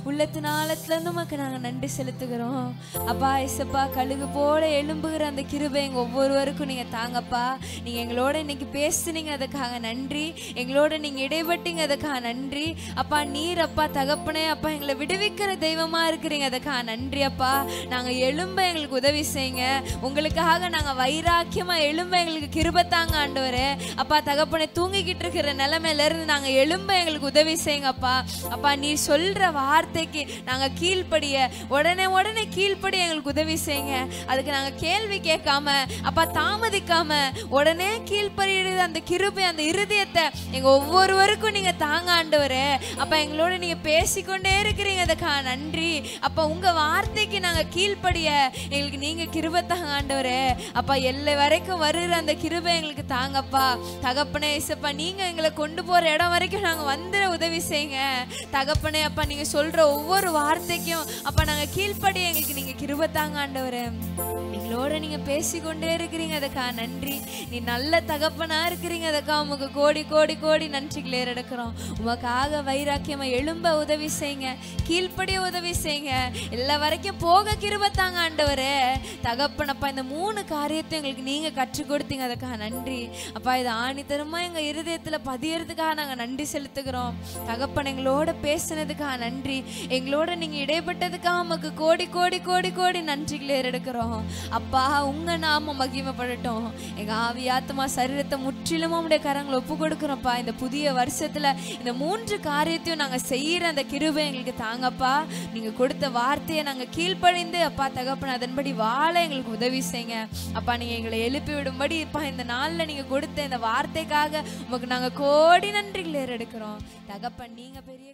உள்ளத்தினாலத்துல இருந்து உமக்கு நாங்க நன்றி செலுத்துகிறோம் அப்பா. இசப்பா கழுகு போல எழும்புகிற அந்த கிருபை எங்க ஒவ்வொருவருக்கும் நீங்க தாங்கப்பா. நீங்க எங்களோட இன்னைக்கு பேசுனீங்க, அதுக்காக நன்றி. எங்களோட நீங்க இடைப்பட்டீங்க, அதுக்காக நன்றி அப்பா. நீர் அப்பா தகப்பனே அப்பா எங்களை விடுவிக்கிற தெய்வமா இருக்கிறீங்க, அதுக்காக நன்றி அப்பா. நாங்க எழும்ப எங்களுக்கு உதவி செய்யுங்க. உங்களுக்காக நாங்க வைராக்கியமா எழும்ப எங்களுக்கு கிருபை தாங்க ஆண்டவரே அப்பா. தகப்பனை தூங்கிக்கிட்டு இருக்கிற நிலைமையில இருந்து நாங்க எழும்ப எங்களுக்கு உதவி செய்யுங்கப்பா. அப்பா நீ சொல்ற வார்த்தைக்கு நாங்க கீழ்ப்படிய உடனே கீழ்ப்படிய எங்களுக்கு உதவி செய்யுங்க. அதுக்கு நாங்க கேள்வி கேட்காம அப்பா தாமதிக்காம உடனே கீழ்ப்படியிறது அந்த கிருபை அந்த இருதயத்தை எங்க ஒவ்வொருவருக்கும் நீங்க தாங்க ஆண்டவரே அப்பா. எங்களோட நீங்க பேசிக்கொண்டே இருக்கிறீங்க, அதுக்காக நன்றி அப்பா. உங்க வார்த்தைக்கு நாங்க கீழ்ப்படிய எங்களுக்கு நீங்க கிருபை தாங்க ஆண்டவரே அப்பா. எல்லை வரைக்கும் வருகிற அந்த கிருபை எங்களுக்கு தாங்கப்பா. தகப்பனே இசப்பா நீங்க எங்களை கொண்டு போற இடம் வரைக்கும் நாங்க வந்துட உதவி செய்யுங்க தகப்பனே அப்பா. நீங்க சொல்ற ஒவ்வொரு வார்த்தைக்கும் அப்பா நாங்க கீழ்ப்படிய எங்களுக்கு நீங்க கிருபை தாங்க ஆண்டவரே. எங்களோட நீங்க பேசிக்கொண்டே இருக்கிறீங்க, அதுக்காக நன்றி. நீ நல்ல தகப்பனா இருக்கிறீங்க, அதுக்காக உமக்கு கோடி கோடி கோடி நன்றிகளை எடுக்கிறோம். உமக்காக வைராக்கியமா எழும்ப உதவி செய்யுங்க, கீழ்ப்படிய உதவி செய்யுங்க, எல்லா வரைக்கும் போக கிருபை தாங்க ஆண்டவரே தகப்பனப்பா. இந்த 3 காரியத்தை எங்களுக்கு நீங்க கற்றுக் கொடுத்தீங்க, அதுக்காக நன்றி அப்பா. இது ஆணித்தரமா எங்க இருதயத்துல பதியறதுக்காக நாங்க நன்றி செலுத்துகிறோம் தகப்பன். எங்களோட பேசுனதுக்காக நன்றி, எங்களோட நீங்க இடைப்பட்டதுக்காக உமக்கு கோடி கோடி கோடி கோடி நன்றிகளை எடுக்கிறோம் அப்பா. உங்க நாம மகிமைப்படட்டும். எங்க ஆவி ஆத்மா சரீரத்தை முற்றிலும் உடைய கரங்களை ஒப்பு கொடுக்கிறோம்ப்பா. இந்த புதிய வருஷத்துல இந்த 3 காரியத்தையும் நாங்க செய்யற அந்த கிருபை எங்களுக்கு தாங்கப்பா. நீங்க கொடுத்த வார்த்தையை நாங்க கீழ்ப்படிந்து அப்பா தகப்பன் அதன்படி வாழ எங்களுக்கு உதவி செய்யுங்க அப்பா. நீங்க எங்களை எழுப்பி விடும்படி இப்ப இந்த நாள்ல நீங்க கொடுத்த இந்த வார்த்தைக்காக உமக்கு நாங்க கோடி நன்றிகளை எடுக்கிறோம் தகப்பன். நீங்க பெரிய